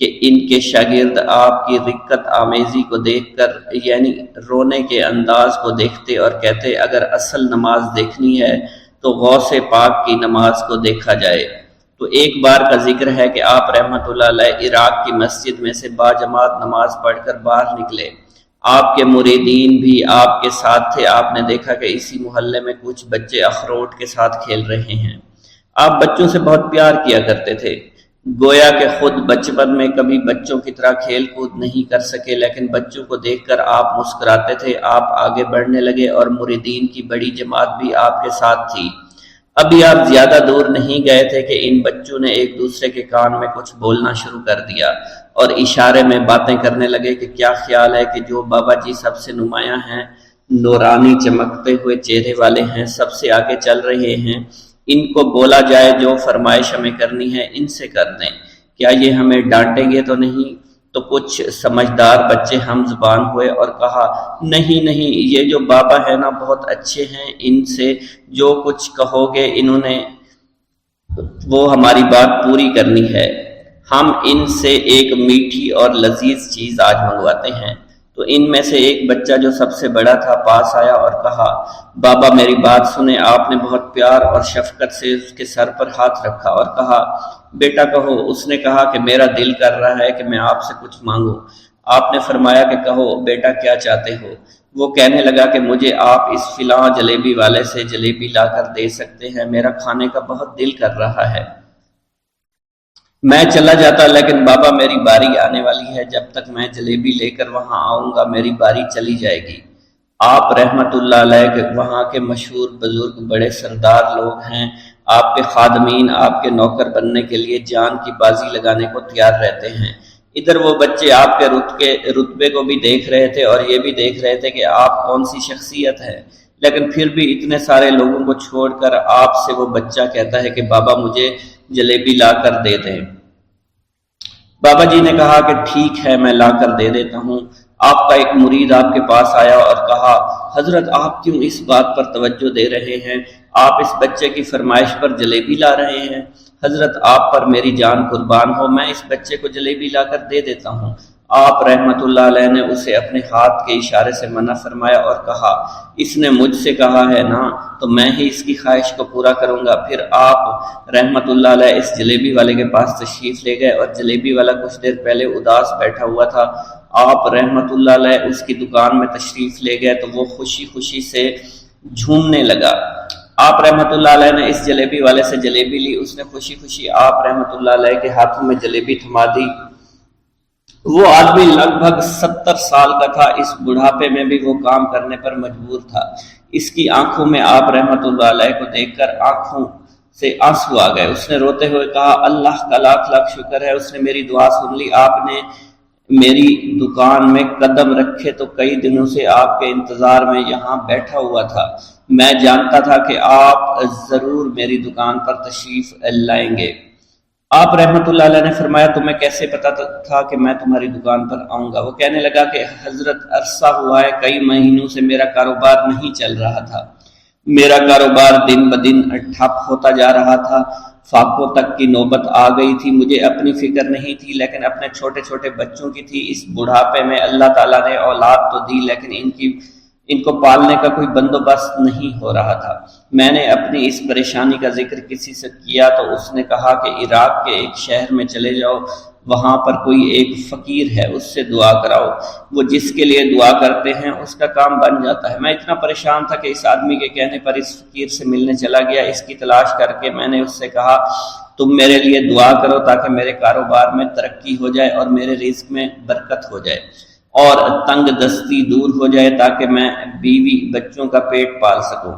کہ ان کے شاگرد آپ کی رقت آمیزی کو دیکھ کر، یعنی رونے کے انداز کو دیکھتے اور کہتے اگر اصل نماز دیکھنی ہے تو غوث پاک کی نماز کو دیکھا جائے۔ تو ایک بار کا ذکر ہے کہ آپ رحمت اللہ علیہ عراق کی مسجد میں سے باجماعت نماز پڑھ کر باہر نکلے۔ آپ کے مریدین بھی آپ کے ساتھ تھے۔ آپ نے دیکھا کہ اسی محلے میں کچھ بچے اخروٹ کے ساتھ کھیل رہے ہیں۔ آپ بچوں سے بہت پیار کیا کرتے تھے، گویا کہ خود بچپن میں کبھی بچوں کی طرح کھیل کود نہیں کر سکے، لیکن بچوں کو دیکھ کر آپ مسکراتے تھے۔ آپ آگے بڑھنے لگے اور مریدین کی بڑی جماعت بھی آپ کے ساتھ تھی۔ ابھی آپ زیادہ دور نہیں گئے تھے کہ ان بچوں نے ایک دوسرے کے کان میں کچھ بولنا شروع کر دیا اور اشارے میں باتیں کرنے لگے کہ کیا خیال ہے کہ جو بابا جی سب سے نمایاں ہیں، نورانی چمکتے ہوئے چہرے والے ہیں، سب سے آگے چل رہے ہیں، ان کو بولا جائے جو فرمائش ہمیں کرنی ہے ان سے کر دیں، کیا یہ ہمیں ڈانٹیں گے تو نہیں؟ تو کچھ سمجھدار بچے ہم زبان ہوئے اور کہا نہیں نہیں، یہ جو بابا ہے نا بہت اچھے ہیں، ان سے جو کچھ کہو گے انہوں نے وہ ہماری بات پوری کرنی ہے، ہم ان سے ایک میٹھی اور لذیذ چیز آج منگواتے ہیں۔ تو ان میں سے ایک بچہ جو سب سے بڑا تھا پاس آیا اور کہا بابا میری بات سنیں۔ آپ نے بہت پیار اور شفقت سے اس کے سر پر ہاتھ رکھا اور کہا بیٹا کہو۔ اس نے کہا کہ میرا دل کر رہا ہے کہ میں آپ سے کچھ مانگوں۔ آپ نے فرمایا کہ کہو بیٹا کیا چاہتے ہو؟ وہ کہنے لگا کہ مجھے آپ اس فلاں جلیبی والے سے جلیبی لا کر دے سکتے ہیں، میرا کھانے کا بہت دل کر رہا ہے۔ میں چلا جاتا لیکن بابا میری باری آنے والی ہے، جب تک میں جلیبی لے کر وہاں آؤں گا میری باری چلی جائے گی۔ آپ رحمت اللہ علیہ کے وہاں کے مشہور بزرگ بڑے سردار لوگ ہیں، آپ کے خادمین آپ کے نوکر بننے کے لیے جان کی بازی لگانے کو تیار رہتے ہیں۔ ادھر وہ بچے آپ کے رتبے کو بھی دیکھ رہے تھے اور یہ بھی دیکھ رہے تھے کہ آپ کون سی شخصیت ہے، لیکن پھر بھی اتنے سارے لوگوں کو چھوڑ کر آپ سے وہ بچہ کہتا ہے کہ بابا مجھے جلیبی لا کر دے دیں۔ بابا جی نے کہا کہ ٹھیک ہے میں لا کر دے دیتا ہوں۔ آپ کا ایک مرید آپ کے پاس آیا اور کہا حضرت آپ کیوں اس بات پر توجہ دے رہے ہیں؟ آپ اس بچے کی فرمائش پر جلیبی لا رہے ہیں۔ حضرت آپ پر میری جان قربان ہو، میں اس بچے کو جلیبی لا کر دے دیتا ہوں۔ آپ رحمت اللہ علیہ نے اسے اپنے ہاتھ کے اشارے سے منع فرمایا اور کہا اس نے مجھ سے کہا ہے نا تو میں ہی اس کی خواہش کو پورا کروں گا۔ پھر آپ رحمت اللہ علیہ اس جلیبی والے کے پاس تشریف لے گئے اور جلیبی والا کچھ دیر پہلے اداس بیٹھا ہوا تھا۔ آپ رحمت اللہ علیہ اس کی دکان میں تشریف لے گئے تو وہ خوشی خوشی سے جھومنے لگا۔ آپ رحمت اللہ علیہ نے اس جلیبی والے سے جلیبی لی، اس نے خوشی خوشی آپ رحمت اللہ علیہ کے ہاتھوں میں جلیبی تھما دی۔ وہ آدمی لگ بھگ 70 سال کا تھا، اس بڑھاپے میں بھی وہ کام کرنے پر مجبور تھا۔ اس کی آنکھوں میں آپ رحمت اللہ علیہ کو دیکھ کر آنکھوں سے آنسو آ گئے۔ اس نے روتے ہوئے کہا اللہ کا لاکھ لاکھ شکر ہے، اس نے میری دعا سن لی۔ آپ نے میری دکان میں قدم رکھے تو کئی دنوں سے آپ کے انتظار میں یہاں بیٹھا ہوا تھا۔ میں جانتا تھا کہ آپ ضرور میری دکان پر تشریف لائیں گے۔ آپ رحمت اللہ علیہ نے فرمایا تمہیں کیسے پتا تھا کہ میں تمہاری دکان پر آؤں گا؟ وہ کہنے لگا کہ حضرت عرصہ ہوا ہے، کئی مہینوں سے میرا کاروبار نہیں چل رہا تھا، میرا کاروبار دن بدن ٹھپ ہوتا جا رہا تھا، فاقوں تک کی نوبت آ گئی تھی۔ مجھے اپنی فکر نہیں تھی لیکن اپنے چھوٹے چھوٹے بچوں کی تھی۔ اس بڑھاپے میں اللہ تعالیٰ نے اولاد تو دی لیکن ان کو پالنے کا کوئی بندوبست نہیں ہو رہا تھا۔ میں نے اپنی اس پریشانی کا ذکر کسی سے کیا تو اس نے کہا کہ عراق کے ایک شہر میں چلے جاؤ، وہاں پر کوئی ایک فقیر ہے، اس سے دعا کراؤ، وہ جس کے لیے دعا کرتے ہیں اس کا کام بن جاتا ہے۔ میں اتنا پریشان تھا کہ اس آدمی کے کہنے پر اس فقیر سے ملنے چلا گیا۔ اس کی تلاش کر کے میں نے اس سے کہا تم میرے لیے دعا کرو تاکہ میرے کاروبار میں ترقی ہو جائے اور میرے رزق میں برکت ہو جائے اور تنگ دستی دور ہو جائے تاکہ میں بیوی بچوں کا پیٹ پال سکوں۔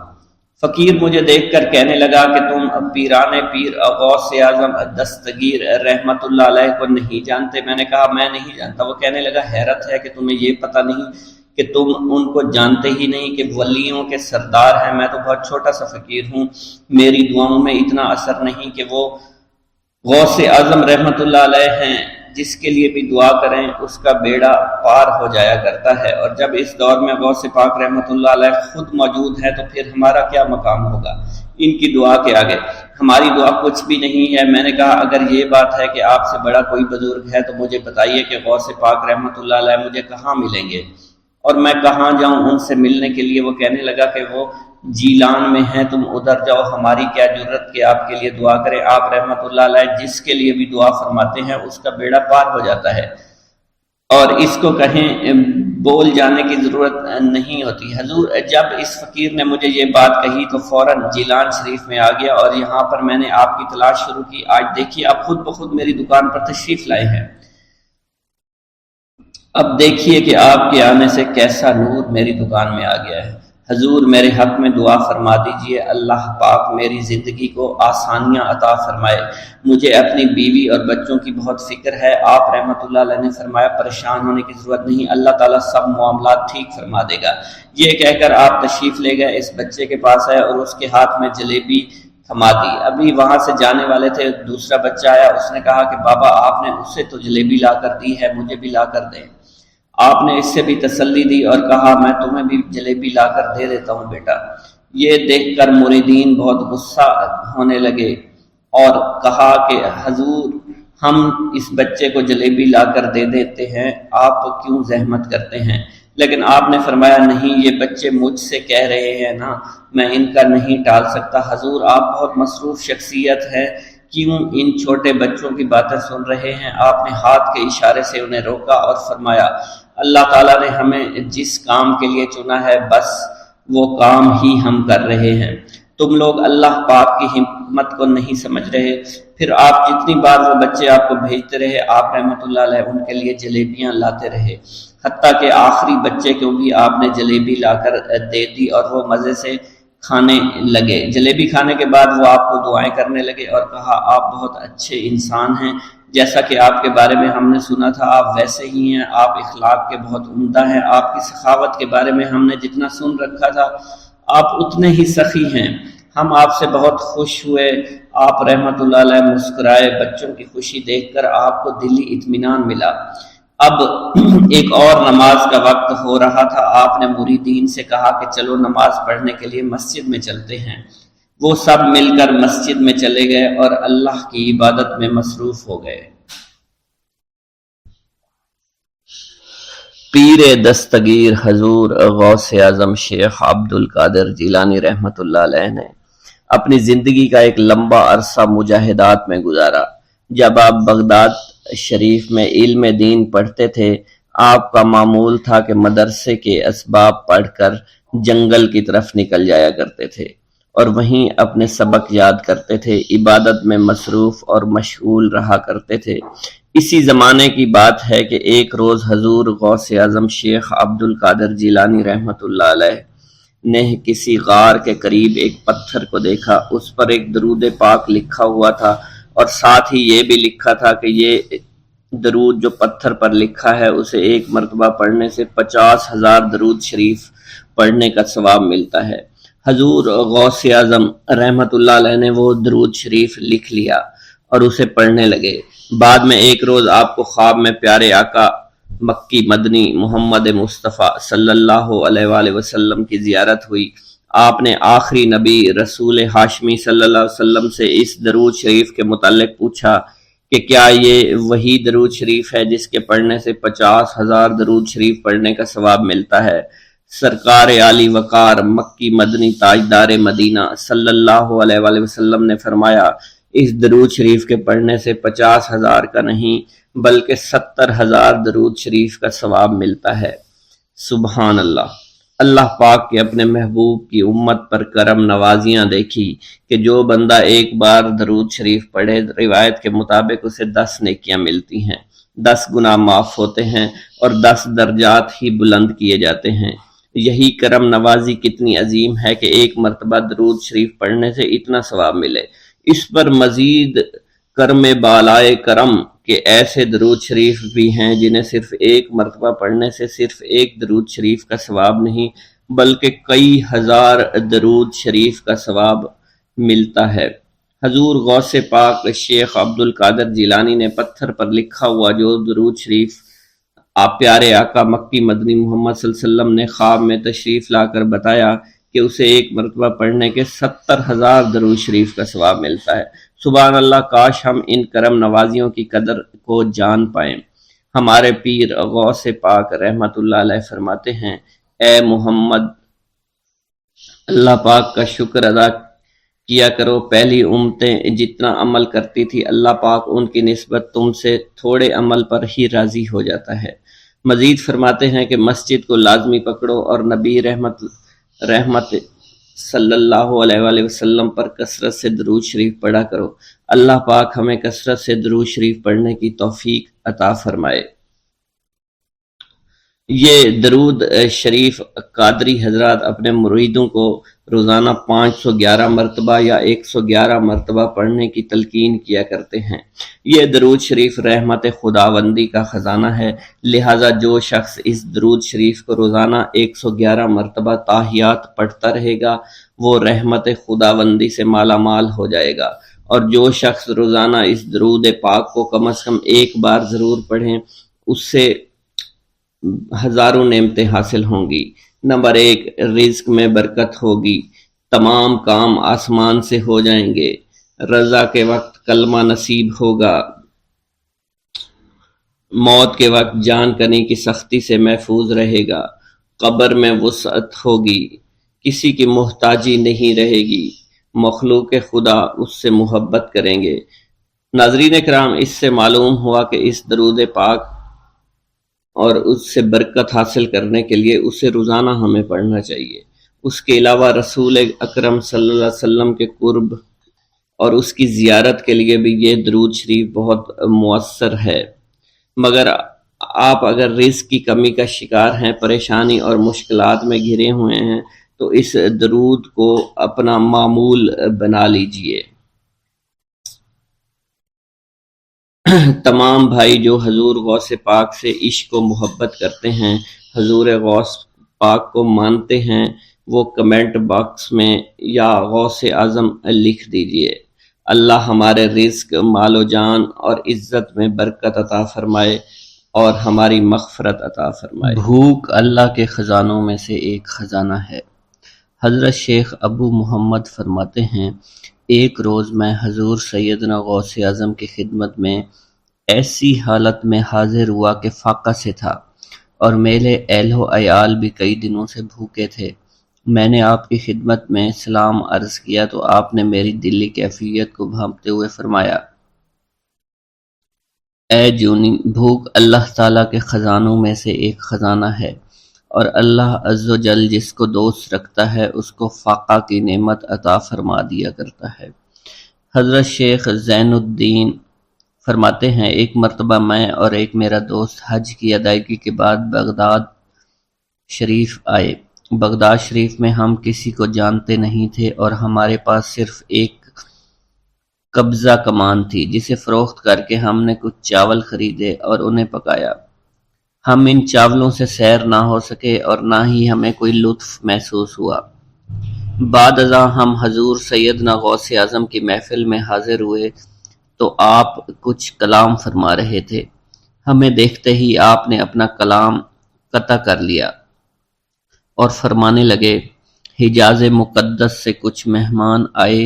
فقیر مجھے دیکھ کر کہنے لگا کہ تم پیران پیر غوث اعظم دستگیر رحمت اللہ علیہ کو نہیں جانتے؟ میں نے کہا میں نہیں جانتا۔ وہ کہنے لگا حیرت ہے کہ تمہیں یہ پتہ نہیں کہ تم ان کو جانتے ہی نہیں کہ ولیوں کے سردار ہیں۔ میں تو بہت چھوٹا سا فقیر ہوں، میری دعاؤں میں اتنا اثر نہیں کہ وہ غوث اعظم رحمت اللہ علیہ ہیں، جس کے لیے بھی دعا کریں اس کا بیڑا پار ہو جایا کرتا ہے، اور جب اس دور میں غوث پاک رحمت اللہ علیہ خود موجود ہے تو پھر ہمارا کیا مقام ہوگا ان کی دعا کے آگے؟ ہماری دعا کچھ بھی نہیں ہے۔ میں نے کہا اگر یہ بات ہے کہ آپ سے بڑا کوئی بزرگ ہے تو مجھے بتائیے کہ غوث پاک رحمت اللہ علیہ مجھے کہاں ملیں گے اور میں کہاں جاؤں ان سے ملنے کے لیے؟ وہ کہنے لگا کہ وہ جیلان میں ہیں، تم ادھر جاؤ، ہماری کیا جرت کہ آپ کے لیے دعا کریں۔ آپ رحمت اللہ علیہ جس کے لیے بھی دعا فرماتے ہیں اس کا بیڑا پار ہو جاتا ہے، اور اس کو کہیں بول جانے کی ضرورت نہیں ہوتی۔ حضور جب اس فقیر نے مجھے یہ بات کہی تو فوراً جیلان شریف میں آ گیا اور یہاں پر میں نے آپ کی تلاش شروع کی۔ آج دیکھیے آپ خود بخود میری دکان پر تشریف لائے ہیں۔ اب دیکھیے کہ آپ کے آنے سے کیسا نور میری دکان میں آ گیا ہے۔ حضور میرے حق میں دعا فرما دیجئے، اللہ پاک میری زندگی کو آسانیاں عطا فرمائے، مجھے اپنی بیوی اور بچوں کی بہت فکر ہے۔ آپ رحمت اللہ علیہ نے فرمایا پریشان ہونے کی ضرورت نہیں، اللہ تعالیٰ سب معاملات ٹھیک فرما دے گا۔ یہ کہہ کر آپ تشریف لے گئے، اس بچے کے پاس آئے اور اس کے ہاتھ میں جلیبی تھما دی۔ ابھی وہاں سے جانے والے تھے، دوسرا بچہ آیا، اس نے کہا کہ بابا آپ نے اسے تو جلیبی لا کر دی ہے، مجھے بھی لا کر دیں۔ آپ نے اس سے بھی تسلی دی اور کہا میں تمہیں بھی جلیبی لا کر دے دیتا ہوں بیٹا۔ یہ دیکھ کر مریدین بہت غصہ ہونے لگے اور کہا کہ حضور ہم اس بچے کو جلیبی لا کر دے دیتے ہیں، آپ کیوں زحمت کرتے ہیں؟ لیکن آپ نے فرمایا نہیں، یہ بچے مجھ سے کہہ رہے ہیں نا، میں ان کا نہیں ٹال سکتا۔ حضور آپ بہت مصروف شخصیت ہے، کیوں ان چھوٹے بچوں کی باتیں سن رہے ہیں؟ آپ نے ہاتھ کے اشارے سے انہیں روکا اور فرمایا اللہ تعالیٰ نے ہمیں جس کام کے لیے چنا ہے بس وہ کام ہی ہم کر رہے ہیں، تم لوگ اللہ پاک کی حکمت کو نہیں سمجھ رہے۔ پھر آپ جتنی بار وہ بچے آپ کو بھیجتے رہے، آپ رحمت اللہ علیہ ان کے لیے جلیبیاں لاتے رہے، حتیٰ کہ آخری بچے کو بھی آپ نے جلیبی لا کر دے دی اور وہ مزے سے کھانے لگے۔ جلیبی کھانے کے بعد وہ آپ کو دعائیں کرنے لگے اور کہا آپ بہت اچھے انسان ہیں، جیسا کہ آپ کے بارے میں ہم نے سنا تھا آپ ویسے ہی ہیں، آپ اخلاق کے بہت عمدہ ہیں، آپ کی سخاوت کے بارے میں ہم نے جتنا سن رکھا تھا آپ اتنے ہی سخی ہیں، ہم آپ سے بہت خوش ہوئے۔ آپ رحمت اللہ علیہ مسکرائے، بچوں کی خوشی دیکھ کر آپ کو دلی اطمینان ملا۔ اب ایک اور نماز کا وقت ہو رہا تھا، آپ نے مریدین سے کہا کہ چلو نماز پڑھنے کے لیے مسجد میں چلتے ہیں۔ وہ سب مل کر مسجد میں چلے گئے اور اللہ کی عبادت میں مصروف ہو گئے۔ پیر دستگیر حضور غوث اعظم شیخ عبد القادر جیلانی رحمت اللہ علیہ نے اپنی زندگی کا ایک لمبا عرصہ مجاہدات میں گزارا۔ جب آپ بغداد شریف میں علم دین پڑھتے تھے، آپ کا معمول تھا کہ مدرسے کے اسباب پڑھ کر جنگل کی طرف نکل جایا کرتے تھے اور وہیں اپنے سبق یاد کرتے تھے، عبادت میں مصروف اور مشغول رہا کرتے تھے۔ اسی زمانے کی بات ہے کہ ایک روز حضور غوث اعظم شیخ عبد القادر جیلانی رحمت اللہ علیہ نے کسی غار کے قریب ایک پتھر کو دیکھا، اس پر ایک درود پاک لکھا ہوا تھا اور ساتھ ہی یہ بھی لکھا تھا کہ یہ درود جو پتھر پر لکھا ہے اسے ایک مرتبہ پڑھنے سے 50,000 درود شریف پڑھنے کا ثواب ملتا ہے۔ حضور غوث اعظم رحمت اللہ علیہ نے وہ درود شریف لکھ لیا اور اسے پڑھنے لگے۔ بعد میں ایک روز آپ کو خواب میں پیارے آقا مکی مدنی محمد مصطفیٰ صلی اللہ علیہ وآلہ وسلم کی زیارت ہوئی۔ آپ نے آخری نبی رسول ہاشمی صلی اللہ علیہ وسلم سے اس درود شریف کے متعلق پوچھا کہ کیا یہ وہی درود شریف ہے جس کے پڑھنے سے 50,000 درود شریف پڑھنے کا ثواب ملتا ہے؟ سرکار عالی وقار مکی مدنی تاجدار مدینہ صلی اللہ علیہ وآلہ وسلم نے فرمایا اس درود شریف کے پڑھنے سے 50,000 کا نہیں بلکہ 70,000 درود شریف کا ثواب ملتا ہے۔ سبحان اللہ۔ اللہ پاک کے اپنے محبوب کی امت پر کرم نوازیاں دیکھی کہ جو بندہ ایک بار درود شریف پڑھے، روایت کے مطابق اسے 10 نیکیاں ملتی ہیں، 10 گناہ معاف ہوتے ہیں اور 10 درجات ہی بلند کیے جاتے ہیں۔ یہی کرم نوازی کتنی عظیم ہے کہ ایک مرتبہ درود شریف پڑھنے سے اتنا ثواب ملے۔ اس پر مزید کرم بالائے کرم کہ ایسے درود شریف بھی ہیں جنہیں صرف ایک مرتبہ پڑھنے سے صرف ایک درود شریف کا ثواب نہیں بلکہ کئی ہزار درود شریف کا ثواب ملتا ہے۔ حضور غوث پاک شیخ عبد القادر جیلانی نے پتھر پر لکھا ہوا جو درود شریف آپ پیارے آقا مکی مدنی محمد صلی اللہ علیہ وسلم نے خواب میں تشریف لا کر بتایا کہ اسے ایک مرتبہ پڑھنے کے 70,000 درود شریف کا ثواب ملتا ہے۔ سبحان اللہ، کاش ہم ان کرم نوازیوں کی قدر کو جان پائیں۔ ہمارے پیر غوث پاک رحمت اللہ علیہ فرماتے ہیں، اے محمد، اللہ پاک کا شکر ادا کیا کرو، پہلی امتیں جتنا عمل کرتی تھی اللہ پاک ان کی نسبت تم سے تھوڑے عمل پر ہی راضی ہو جاتا ہے۔ مزید فرماتے ہیں کہ مسجد کو لازمی پکڑو اور نبی رحمت صلی اللہ علیہ وآلہ وسلم پر کثرت سے درود شریف پڑھا کرو۔ اللہ پاک ہمیں کثرت سے درود شریف پڑھنے کی توفیق عطا فرمائے۔ یہ درود شریف قادری حضرات اپنے مریدوں کو روزانہ 511 مرتبہ یا 111 مرتبہ پڑھنے کی تلقین کیا کرتے ہیں۔ یہ درود شریف رحمت خداوندی کا خزانہ ہے، لہٰذا جو شخص اس درود شریف کو روزانہ 111 مرتبہ تاحیات پڑھتا رہے گا وہ رحمت خداوندی سے مالا مال ہو جائے گا، اور جو شخص روزانہ اس درود پاک کو کم از کم ایک بار ضرور پڑھیں اس سے ہزاروں نعمتیں حاصل ہوں گی۔ نمبر 1، رزق میں برکت ہوگی، تمام کام آسمان سے ہو جائیں گے، رضا کے وقت کلمہ نصیب ہوگا، موت کے وقت جان کنی کی سختی سے محفوظ رہے گا، قبر میں وسعت ہوگی، کسی کی محتاجی نہیں رہے گی، مخلوق خدا اس سے محبت کریں گے۔ ناظرین کرام، اس سے معلوم ہوا کہ اس درود پاک اور اس سے برکت حاصل کرنے کے لیے اسے روزانہ ہمیں پڑھنا چاہیے۔ اس کے علاوہ رسول اکرم صلی اللہ علیہ وسلم کے قرب اور اس کی زیارت کے لیے بھی یہ درود شریف بہت مؤثر ہے۔ مگر آپ اگر رزق کی کمی کا شکار ہیں، پریشانی اور مشکلات میں گھرے ہوئے ہیں تو اس درود کو اپنا معمول بنا لیجئے۔ تمام بھائی جو حضور غوث پاک سے عشق و محبت کرتے ہیں، حضور غوث پاک کو مانتے ہیں، وہ کمنٹ باکس میں یا غوث اعظم لکھ دیجئے۔ اللہ ہمارے رزق، مال و جان اور عزت میں برکت عطا فرمائے اور ہماری مغفرت عطا فرمائے۔ بھوک اللہ کے خزانوں میں سے ایک خزانہ ہے۔ حضرت شیخ ابو محمد فرماتے ہیں، ایک روز میں حضور سیدنا غوث اعظم کی خدمت میں ایسی حالت میں حاضر ہوا کہ فاقہ سے تھا اور میرے اہل و عیال بھی کئی دنوں سے بھوکے تھے۔ میں نے آپ کی خدمت میں سلام عرض کیا تو آپ نے میری دلی کیفیت کو بھانپتے ہوئے فرمایا، اے جونی، بھوک اللہ تعالیٰ کے خزانوں میں سے ایک خزانہ ہے، اور اللہ عز و جل جس کو دوست رکھتا ہے اس کو فاقہ کی نعمت عطا فرما دیا کرتا ہے۔ حضرت شیخ زین الدین فرماتے ہیں، ایک مرتبہ میں اور ایک میرا دوست حج کی ادائیگی کے بعد بغداد شریف آئے۔ بغداد شریف میں ہم کسی کو جانتے نہیں تھے اور ہمارے پاس صرف ایک قبضہ کمان تھی جسے فروخت کر کے ہم نے کچھ چاول خریدے اور انہیں پکایا۔ ہم ان چاولوں سے سیر نہ ہو سکے اور نہ ہی ہمیں کوئی لطف محسوس ہوا۔ بعد ازاں ہم حضور سیدنا غوث اعظم کی محفل میں حاضر ہوئے تو آپ کچھ کلام فرما رہے تھے۔ ہمیں دیکھتے ہی آپ نے اپنا کلام قطع کر لیا اور فرمانے لگے، حجاز مقدس سے کچھ مہمان آئے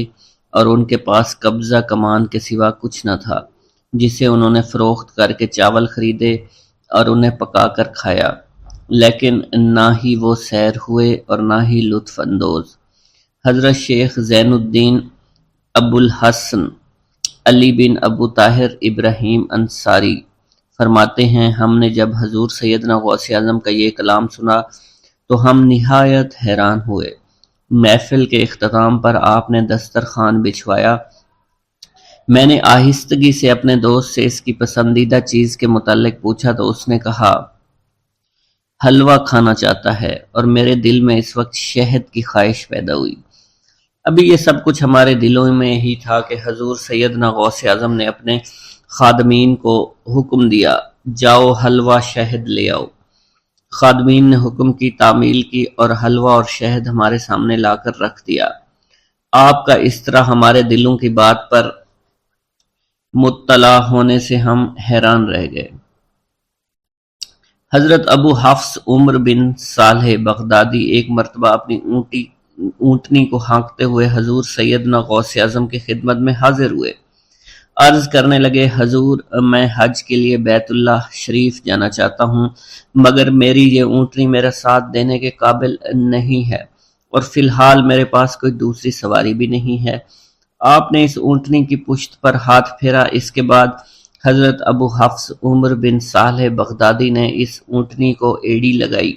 اور ان کے پاس قبضہ کمان کے سوا کچھ نہ تھا جسے انہوں نے فروخت کر کے چاول خریدے اور انہیں پکا کر کھایا، لیکن نہ ہی وہ سیر ہوئے اور نہ ہی لطف اندوز۔ حضرت شیخ زین الدین ابو الحسن علی بن ابو طاہر ابراہیم انصاری فرماتے ہیں، ہم نے جب حضور سیدنا غوث اعظم کا یہ کلام سنا تو ہم نہایت حیران ہوئے۔ محفل کے اختتام پر آپ نے دسترخوان بچھوایا۔ میں نے آہستگی سے اپنے دوست سے اس کی پسندیدہ چیز کے متعلق پوچھا تو اس نے کہا حلوہ کھانا چاہتا ہے، اور میرے دل میں اس وقت شہد کی خواہش پیدا ہوئی۔ ابھی یہ سب کچھ ہمارے دلوں میں ہی تھا کہ حضور سیدنا غوث اعظم نے اپنے خادمین کو حکم دیا، جاؤ حلوہ شہد لے آؤ۔ خادمین نے حکم کی، تعمیل کی، اور حلوہ اور شہد ہمارے سامنے لا کر رکھ دیا۔ آپ کا اس طرح ہمارے دلوں کی بات پر مطلع ہونے سے ہم حیران رہ گئے۔ حضرت ابو حفص عمر بن صالح بغدادی ایک مرتبہ اپنی اونٹنی کو ہانکتے ہوئے حضور سیدنا غوث اعظم کی خدمت میں حاضر ہوئے۔ عرض کرنے لگے، حضور میں حج کے لیے بیت اللہ شریف جانا چاہتا ہوں، مگر میری یہ اونٹنی میرا ساتھ دینے کے قابل نہیں ہے، اور فی الحال میرے پاس کوئی دوسری سواری بھی نہیں ہے۔ آپ نے اس اونٹنی کی پشت پر ہاتھ پھیرا۔ اس کے بعد حضرت ابو حفص عمر بن صالح بغدادی نے اس اونٹنی کو ایڑی لگائی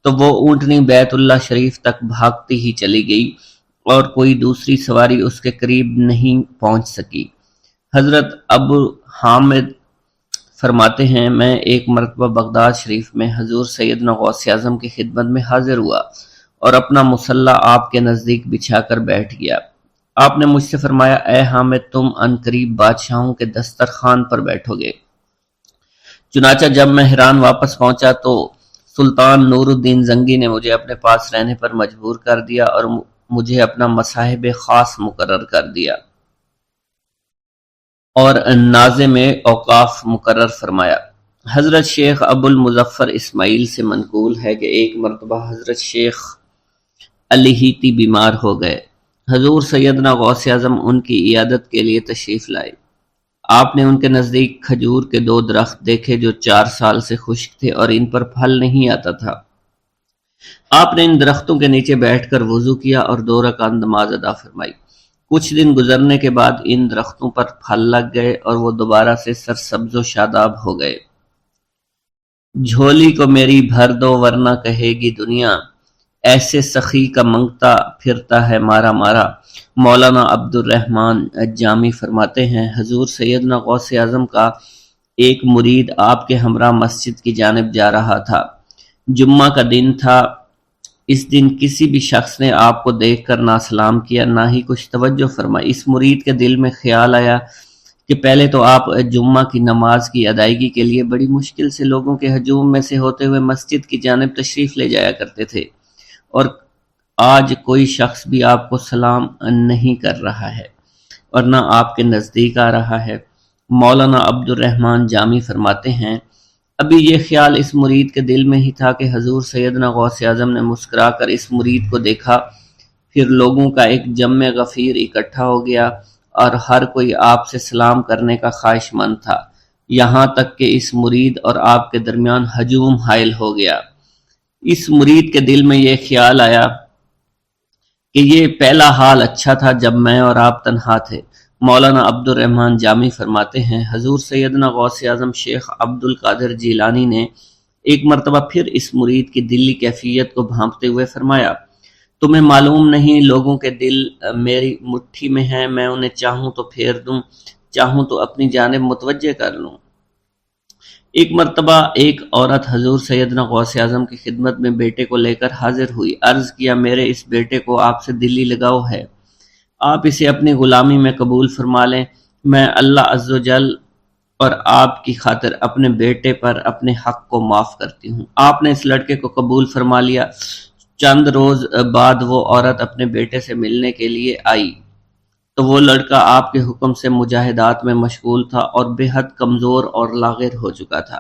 تو وہ اونٹنی بیت اللہ شریف تک بھاگتی ہی چلی گئی اور کوئی دوسری سواری اس کے قریب نہیں پہنچ سکی۔ حضرت ابو حامد فرماتے ہیں، میں ایک مرتبہ بغداد شریف میں حضور سیدنا غوث اعظم کی خدمت میں حاضر ہوا اور اپنا مصلی آپ کے نزدیک بچھا کر بیٹھ گیا۔ آپ نے مجھ سے فرمایا، اے حامد، تم عنقریب بادشاہوں کے دسترخوان پر بیٹھو گے۔ چنانچہ جب میں حران واپس پہنچا تو سلطان نور الدین زنگی نے مجھے اپنے پاس رہنے پر مجبور کر دیا اور مجھے اپنا مصاحب خاص مقرر کر دیا اور ناظم اوقاف مقرر فرمایا۔ حضرت شیخ ابو المظفر اسماعیل سے منقول ہے کہ ایک مرتبہ حضرت شیخ الہیتی بیمار ہو گئے۔ حضور سیدنا غوث اعظم ان کی عیادت کے لیے تشریف لائے۔ آپ نے ان کے نزدیک کھجور کے 2 درخت دیکھے جو 4 سال سے خشک تھے اور ان پر پھل نہیں آتا تھا۔ آپ نے ان درختوں کے نیچے بیٹھ کر وضو کیا اور 2 رکعت نماز ادا فرمائی۔ کچھ دن گزرنے کے بعد ان درختوں پر پھل لگ گئے اور وہ دوبارہ سے سرسبز و شاداب ہو گئے۔ جھولی کو میری بھر دو ورنہ کہے گی دنیا، ایسے سخی کا منگتا پھرتا ہے مارا مارا۔ مولانا عبد الرحمن جامی فرماتے ہیں، حضور سیدنا غوث اعظم کا ایک مرید آپ کے ہمراہ مسجد کی جانب جا رہا تھا۔ جمعہ کا دن تھا۔ اس دن کسی بھی شخص نے آپ کو دیکھ کر نہ سلام کیا نہ ہی کچھ توجہ فرمائی۔ اس مرید کے دل میں خیال آیا کہ پہلے تو آپ جمعہ کی نماز کی ادائیگی کے لیے بڑی مشکل سے لوگوں کے ہجوم میں سے ہوتے ہوئے مسجد کی جانب تشریف لے جایا کرتے تھے، اور آج کوئی شخص بھی آپ کو سلام نہیں کر رہا ہے اور نہ آپ کے نزدیک آ رہا ہے۔ مولانا عبد الرحمن جامی فرماتے ہیں، ابھی یہ خیال اس مرید کے دل میں ہی تھا کہ حضور سیدنا غوث اعظم نے مسکرا کر اس مرید کو دیکھا، پھر لوگوں کا ایک جمع غفیر اکٹھا ہو گیا اور ہر کوئی آپ سے سلام کرنے کا خواہش مند تھا، یہاں تک کہ اس مرید اور آپ کے درمیان ہجوم حائل ہو گیا۔ اس مرید کے دل میں یہ خیال آیا کہ یہ پہلا حال اچھا تھا جب میں اور آپ تنہا تھے۔ مولانا عبد الرحمن جامی فرماتے ہیں، حضور سیدنا غوث اعظم شیخ عبد القادر جیلانی نے ایک مرتبہ پھر اس مرید کی دلی کیفیت کو بھانپتے ہوئے فرمایا، تمہیں معلوم نہیں لوگوں کے دل میری مٹھی میں ہیں، میں انہیں چاہوں تو پھیر دوں، چاہوں تو اپنی جانب متوجہ کر لوں۔ ایک مرتبہ ایک عورت حضور سیدنا غوث اعظم کی خدمت میں بیٹے کو لے کر حاضر ہوئی۔ عرض کیا، میرے اس بیٹے کو آپ سے دلی لگاؤ ہے، آپ اسے اپنی غلامی میں قبول فرما لیں، میں اللہ عز و جل اور آپ کی خاطر اپنے بیٹے پر اپنے حق کو معاف کرتی ہوں۔ آپ نے اس لڑکے کو قبول فرما لیا۔ چند روز بعد وہ عورت اپنے بیٹے سے ملنے کے لیے آئی تو وہ لڑکا آپ کے حکم سے مجاہدات میں مشغول تھا اور بے حد کمزور اور لاغر ہو چکا تھا۔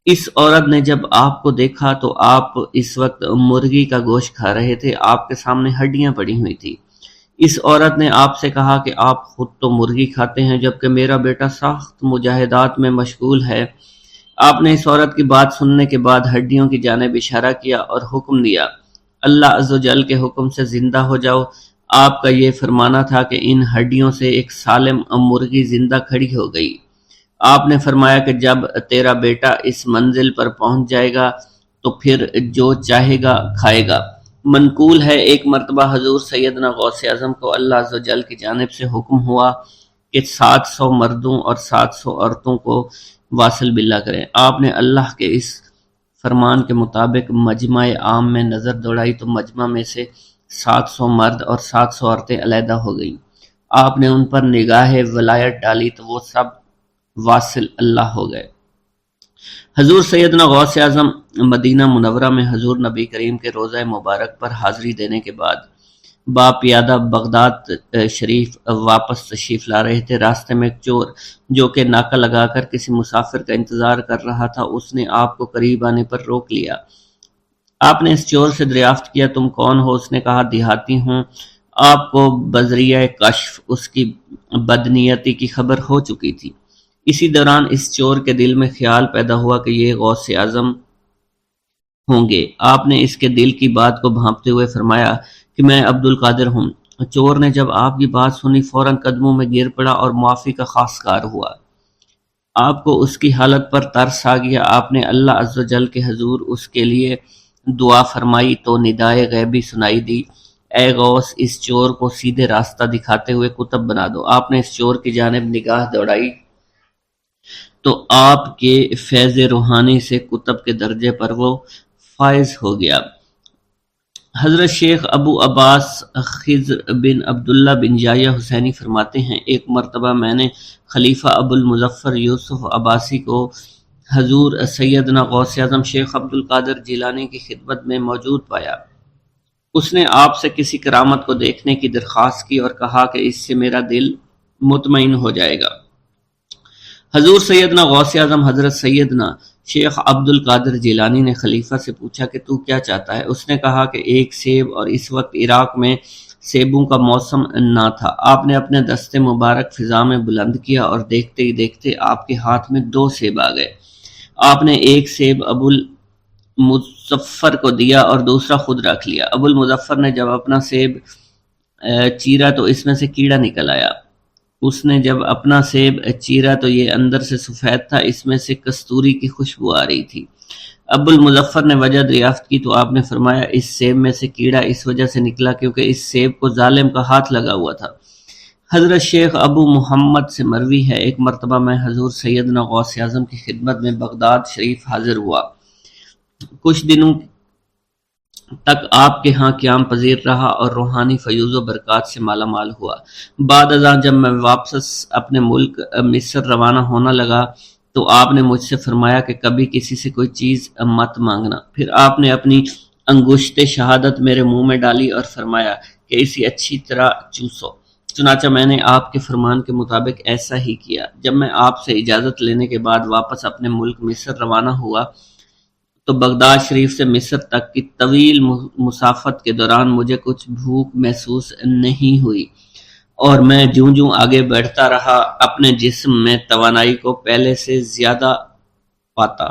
اس عورت نے جب آپ کو دیکھا تو آپ اس وقت مرغی کا گوشت کھا رہے تھے، آپ کے سامنے ہڈیاں پڑی ہوئی تھی۔ اس عورت نے آپ سے کہا کہ آپ خود تو مرغی کھاتے ہیں جبکہ میرا بیٹا سخت مجاہدات میں مشغول ہے۔ آپ نے اس عورت کی بات سننے کے بعد ہڈیوں کی جانب اشارہ کیا اور حکم دیا، اللہ عز و جل کے حکم سے زندہ ہو جاؤ۔ آپ کا یہ فرمانا تھا کہ ان ہڈیوں سے ایک سالم مرغی زندہ کھڑی ہو گئی۔ آپ نے فرمایا کہ جب تیرا بیٹا اس منزل پر پہنچ جائے گا تو پھر جو چاہے گا کھائے گا۔ منقول ہے ایک مرتبہ حضور سیدنا غوث اعظم کو اللہ عز و جل کی جانب سے حکم ہوا کہ 700 مردوں اور 700 عورتوں کو واصل باللہ کریں۔ آپ نے اللہ کے اس فرمان کے مطابق مجمع عام میں نظر دوڑائی تو مجمع میں سے 700 مرد اور 700 عورتیں علیحدہ ہو گئیں۔ آپ نے ان پر نگاہ ولایت ڈالی تو وہ سب واصل اللہ ہو گئے۔ حضور سیدنا غوث اعظم مدینہ منورہ میں حضور نبی کریم کے روضہ مبارک پر حاضری دینے کے بعد با پیادہ بغداد شریف واپس تشریف لا رہے تھے۔ راستے میں ایک چور جو کہ ناکہ لگا کر کسی مسافر کا انتظار کر رہا تھا، اس نے آپ کو قریب آنے پر روک لیا۔ آپ نے اس چور سے دریافت کیا تم کون ہو؟ اس نے کہا دیہاتی ہوں۔ آپ کو بذریعہ کشف اس کی بدنیتی کی خبر ہو چکی تھی۔ اسی دوران اس چور کے دل میں خیال پیدا ہوا کہ یہ غوث اعظم ہوں گے۔ آپ نے اس کے دل کی بات کو بھانپتے ہوئے فرمایا کہ میں عبد القادر ہوں۔ چور نے جب آپ کی بات سنی فوراً قدموں میں گر پڑا اور معافی کا خواستگار ہوا۔ آپ کو اس کی حالت پر ترس آ گیا۔ آپ نے اللہ عز و جل کے حضور اس کے لیے دعا فرمائی تو ندائے غیبی سنائی دی، اے غوث اس چور کو سیدھے راستہ دکھاتے ہوئے کتب بنا دو۔ آپ نے اس چور کی جانب نگاہ دوڑائی تو آپ کے فیض روحانی سے کتب کے درجے پر وہ فائز ہو گیا۔ حضرت شیخ ابو عباس خضر بن عبداللہ بن جایہ حسینی فرماتے ہیں ایک مرتبہ میں نے خلیفہ ابو المظفر یوسف عباسی کو حضور سیدنا غوث اعظم شیخ عبد القادر جیلانی کی خدمت میں موجود پایا۔ اس نے آپ سے کسی کرامت کو دیکھنے کی درخواست کی اور کہا کہ اس سے میرا دل مطمئن ہو جائے گا۔ حضور سیدنا غوث اعظم حضرت سیدنا شیخ عبد القادر جیلانی نے خلیفہ سے پوچھا کہ تو کیا چاہتا ہے؟ اس نے کہا کہ ایک سیب، اور اس وقت عراق میں سیبوں کا موسم نہ تھا۔ آپ نے اپنے دست مبارک فضا میں بلند کیا اور دیکھتے ہی دیکھتے آپ کے ہاتھ میں 2 سیب آ گئے۔ آپ نے ایک سیب ابو المظفر کو دیا اور دوسرا خود رکھ لیا۔ ابو المظفر نے جب اپنا سیب چیرا تو اس میں سے کیڑا نکل آیا۔ اس نے جب اپنا سیب چیرا تو یہ اندر سے سفید تھا، اس میں سے کستوری کی خوشبو آ رہی تھی۔ ابو المظفر نے وجہ دریافت کی تو آپ نے فرمایا اس سیب میں سے کیڑا اس وجہ سے نکلا کیونکہ اس سیب کو ظالم کا ہاتھ لگا ہوا تھا۔ حضرت شیخ ابو محمد سے مروی ہے ایک مرتبہ میں حضور سیدنا غوث اعظم کی خدمت میں بغداد شریف حاضر ہوا۔ کچھ دنوں تک آپ کے ہاں قیام پذیر رہا اور روحانی فیوز و برکات سے مالا مال ہوا۔ بعد ازاں جب میں واپس اپنے ملک مصر روانہ ہونا لگا تو آپ نے مجھ سے فرمایا کہ کبھی کسی سے کوئی چیز مت مانگنا۔ پھر آپ نے اپنی انگشت شہادت میرے منہ میں ڈالی اور فرمایا کہ اسے اچھی طرح چوسو۔ چنانچہ میں نے آپ کے فرمان کے مطابق ایسا ہی کیا۔ جب میں آپ سے اجازت لینے کے بعد واپس اپنے ملک مصر روانہ ہوا تو بغداد شریف سے مصر تک کی طویل مسافت کے دوران مجھے کچھ بھوک محسوس نہیں ہوئی، اور میں جوں جوں آگے بڑھتا رہا اپنے جسم میں توانائی کو پہلے سے زیادہ پاتا۔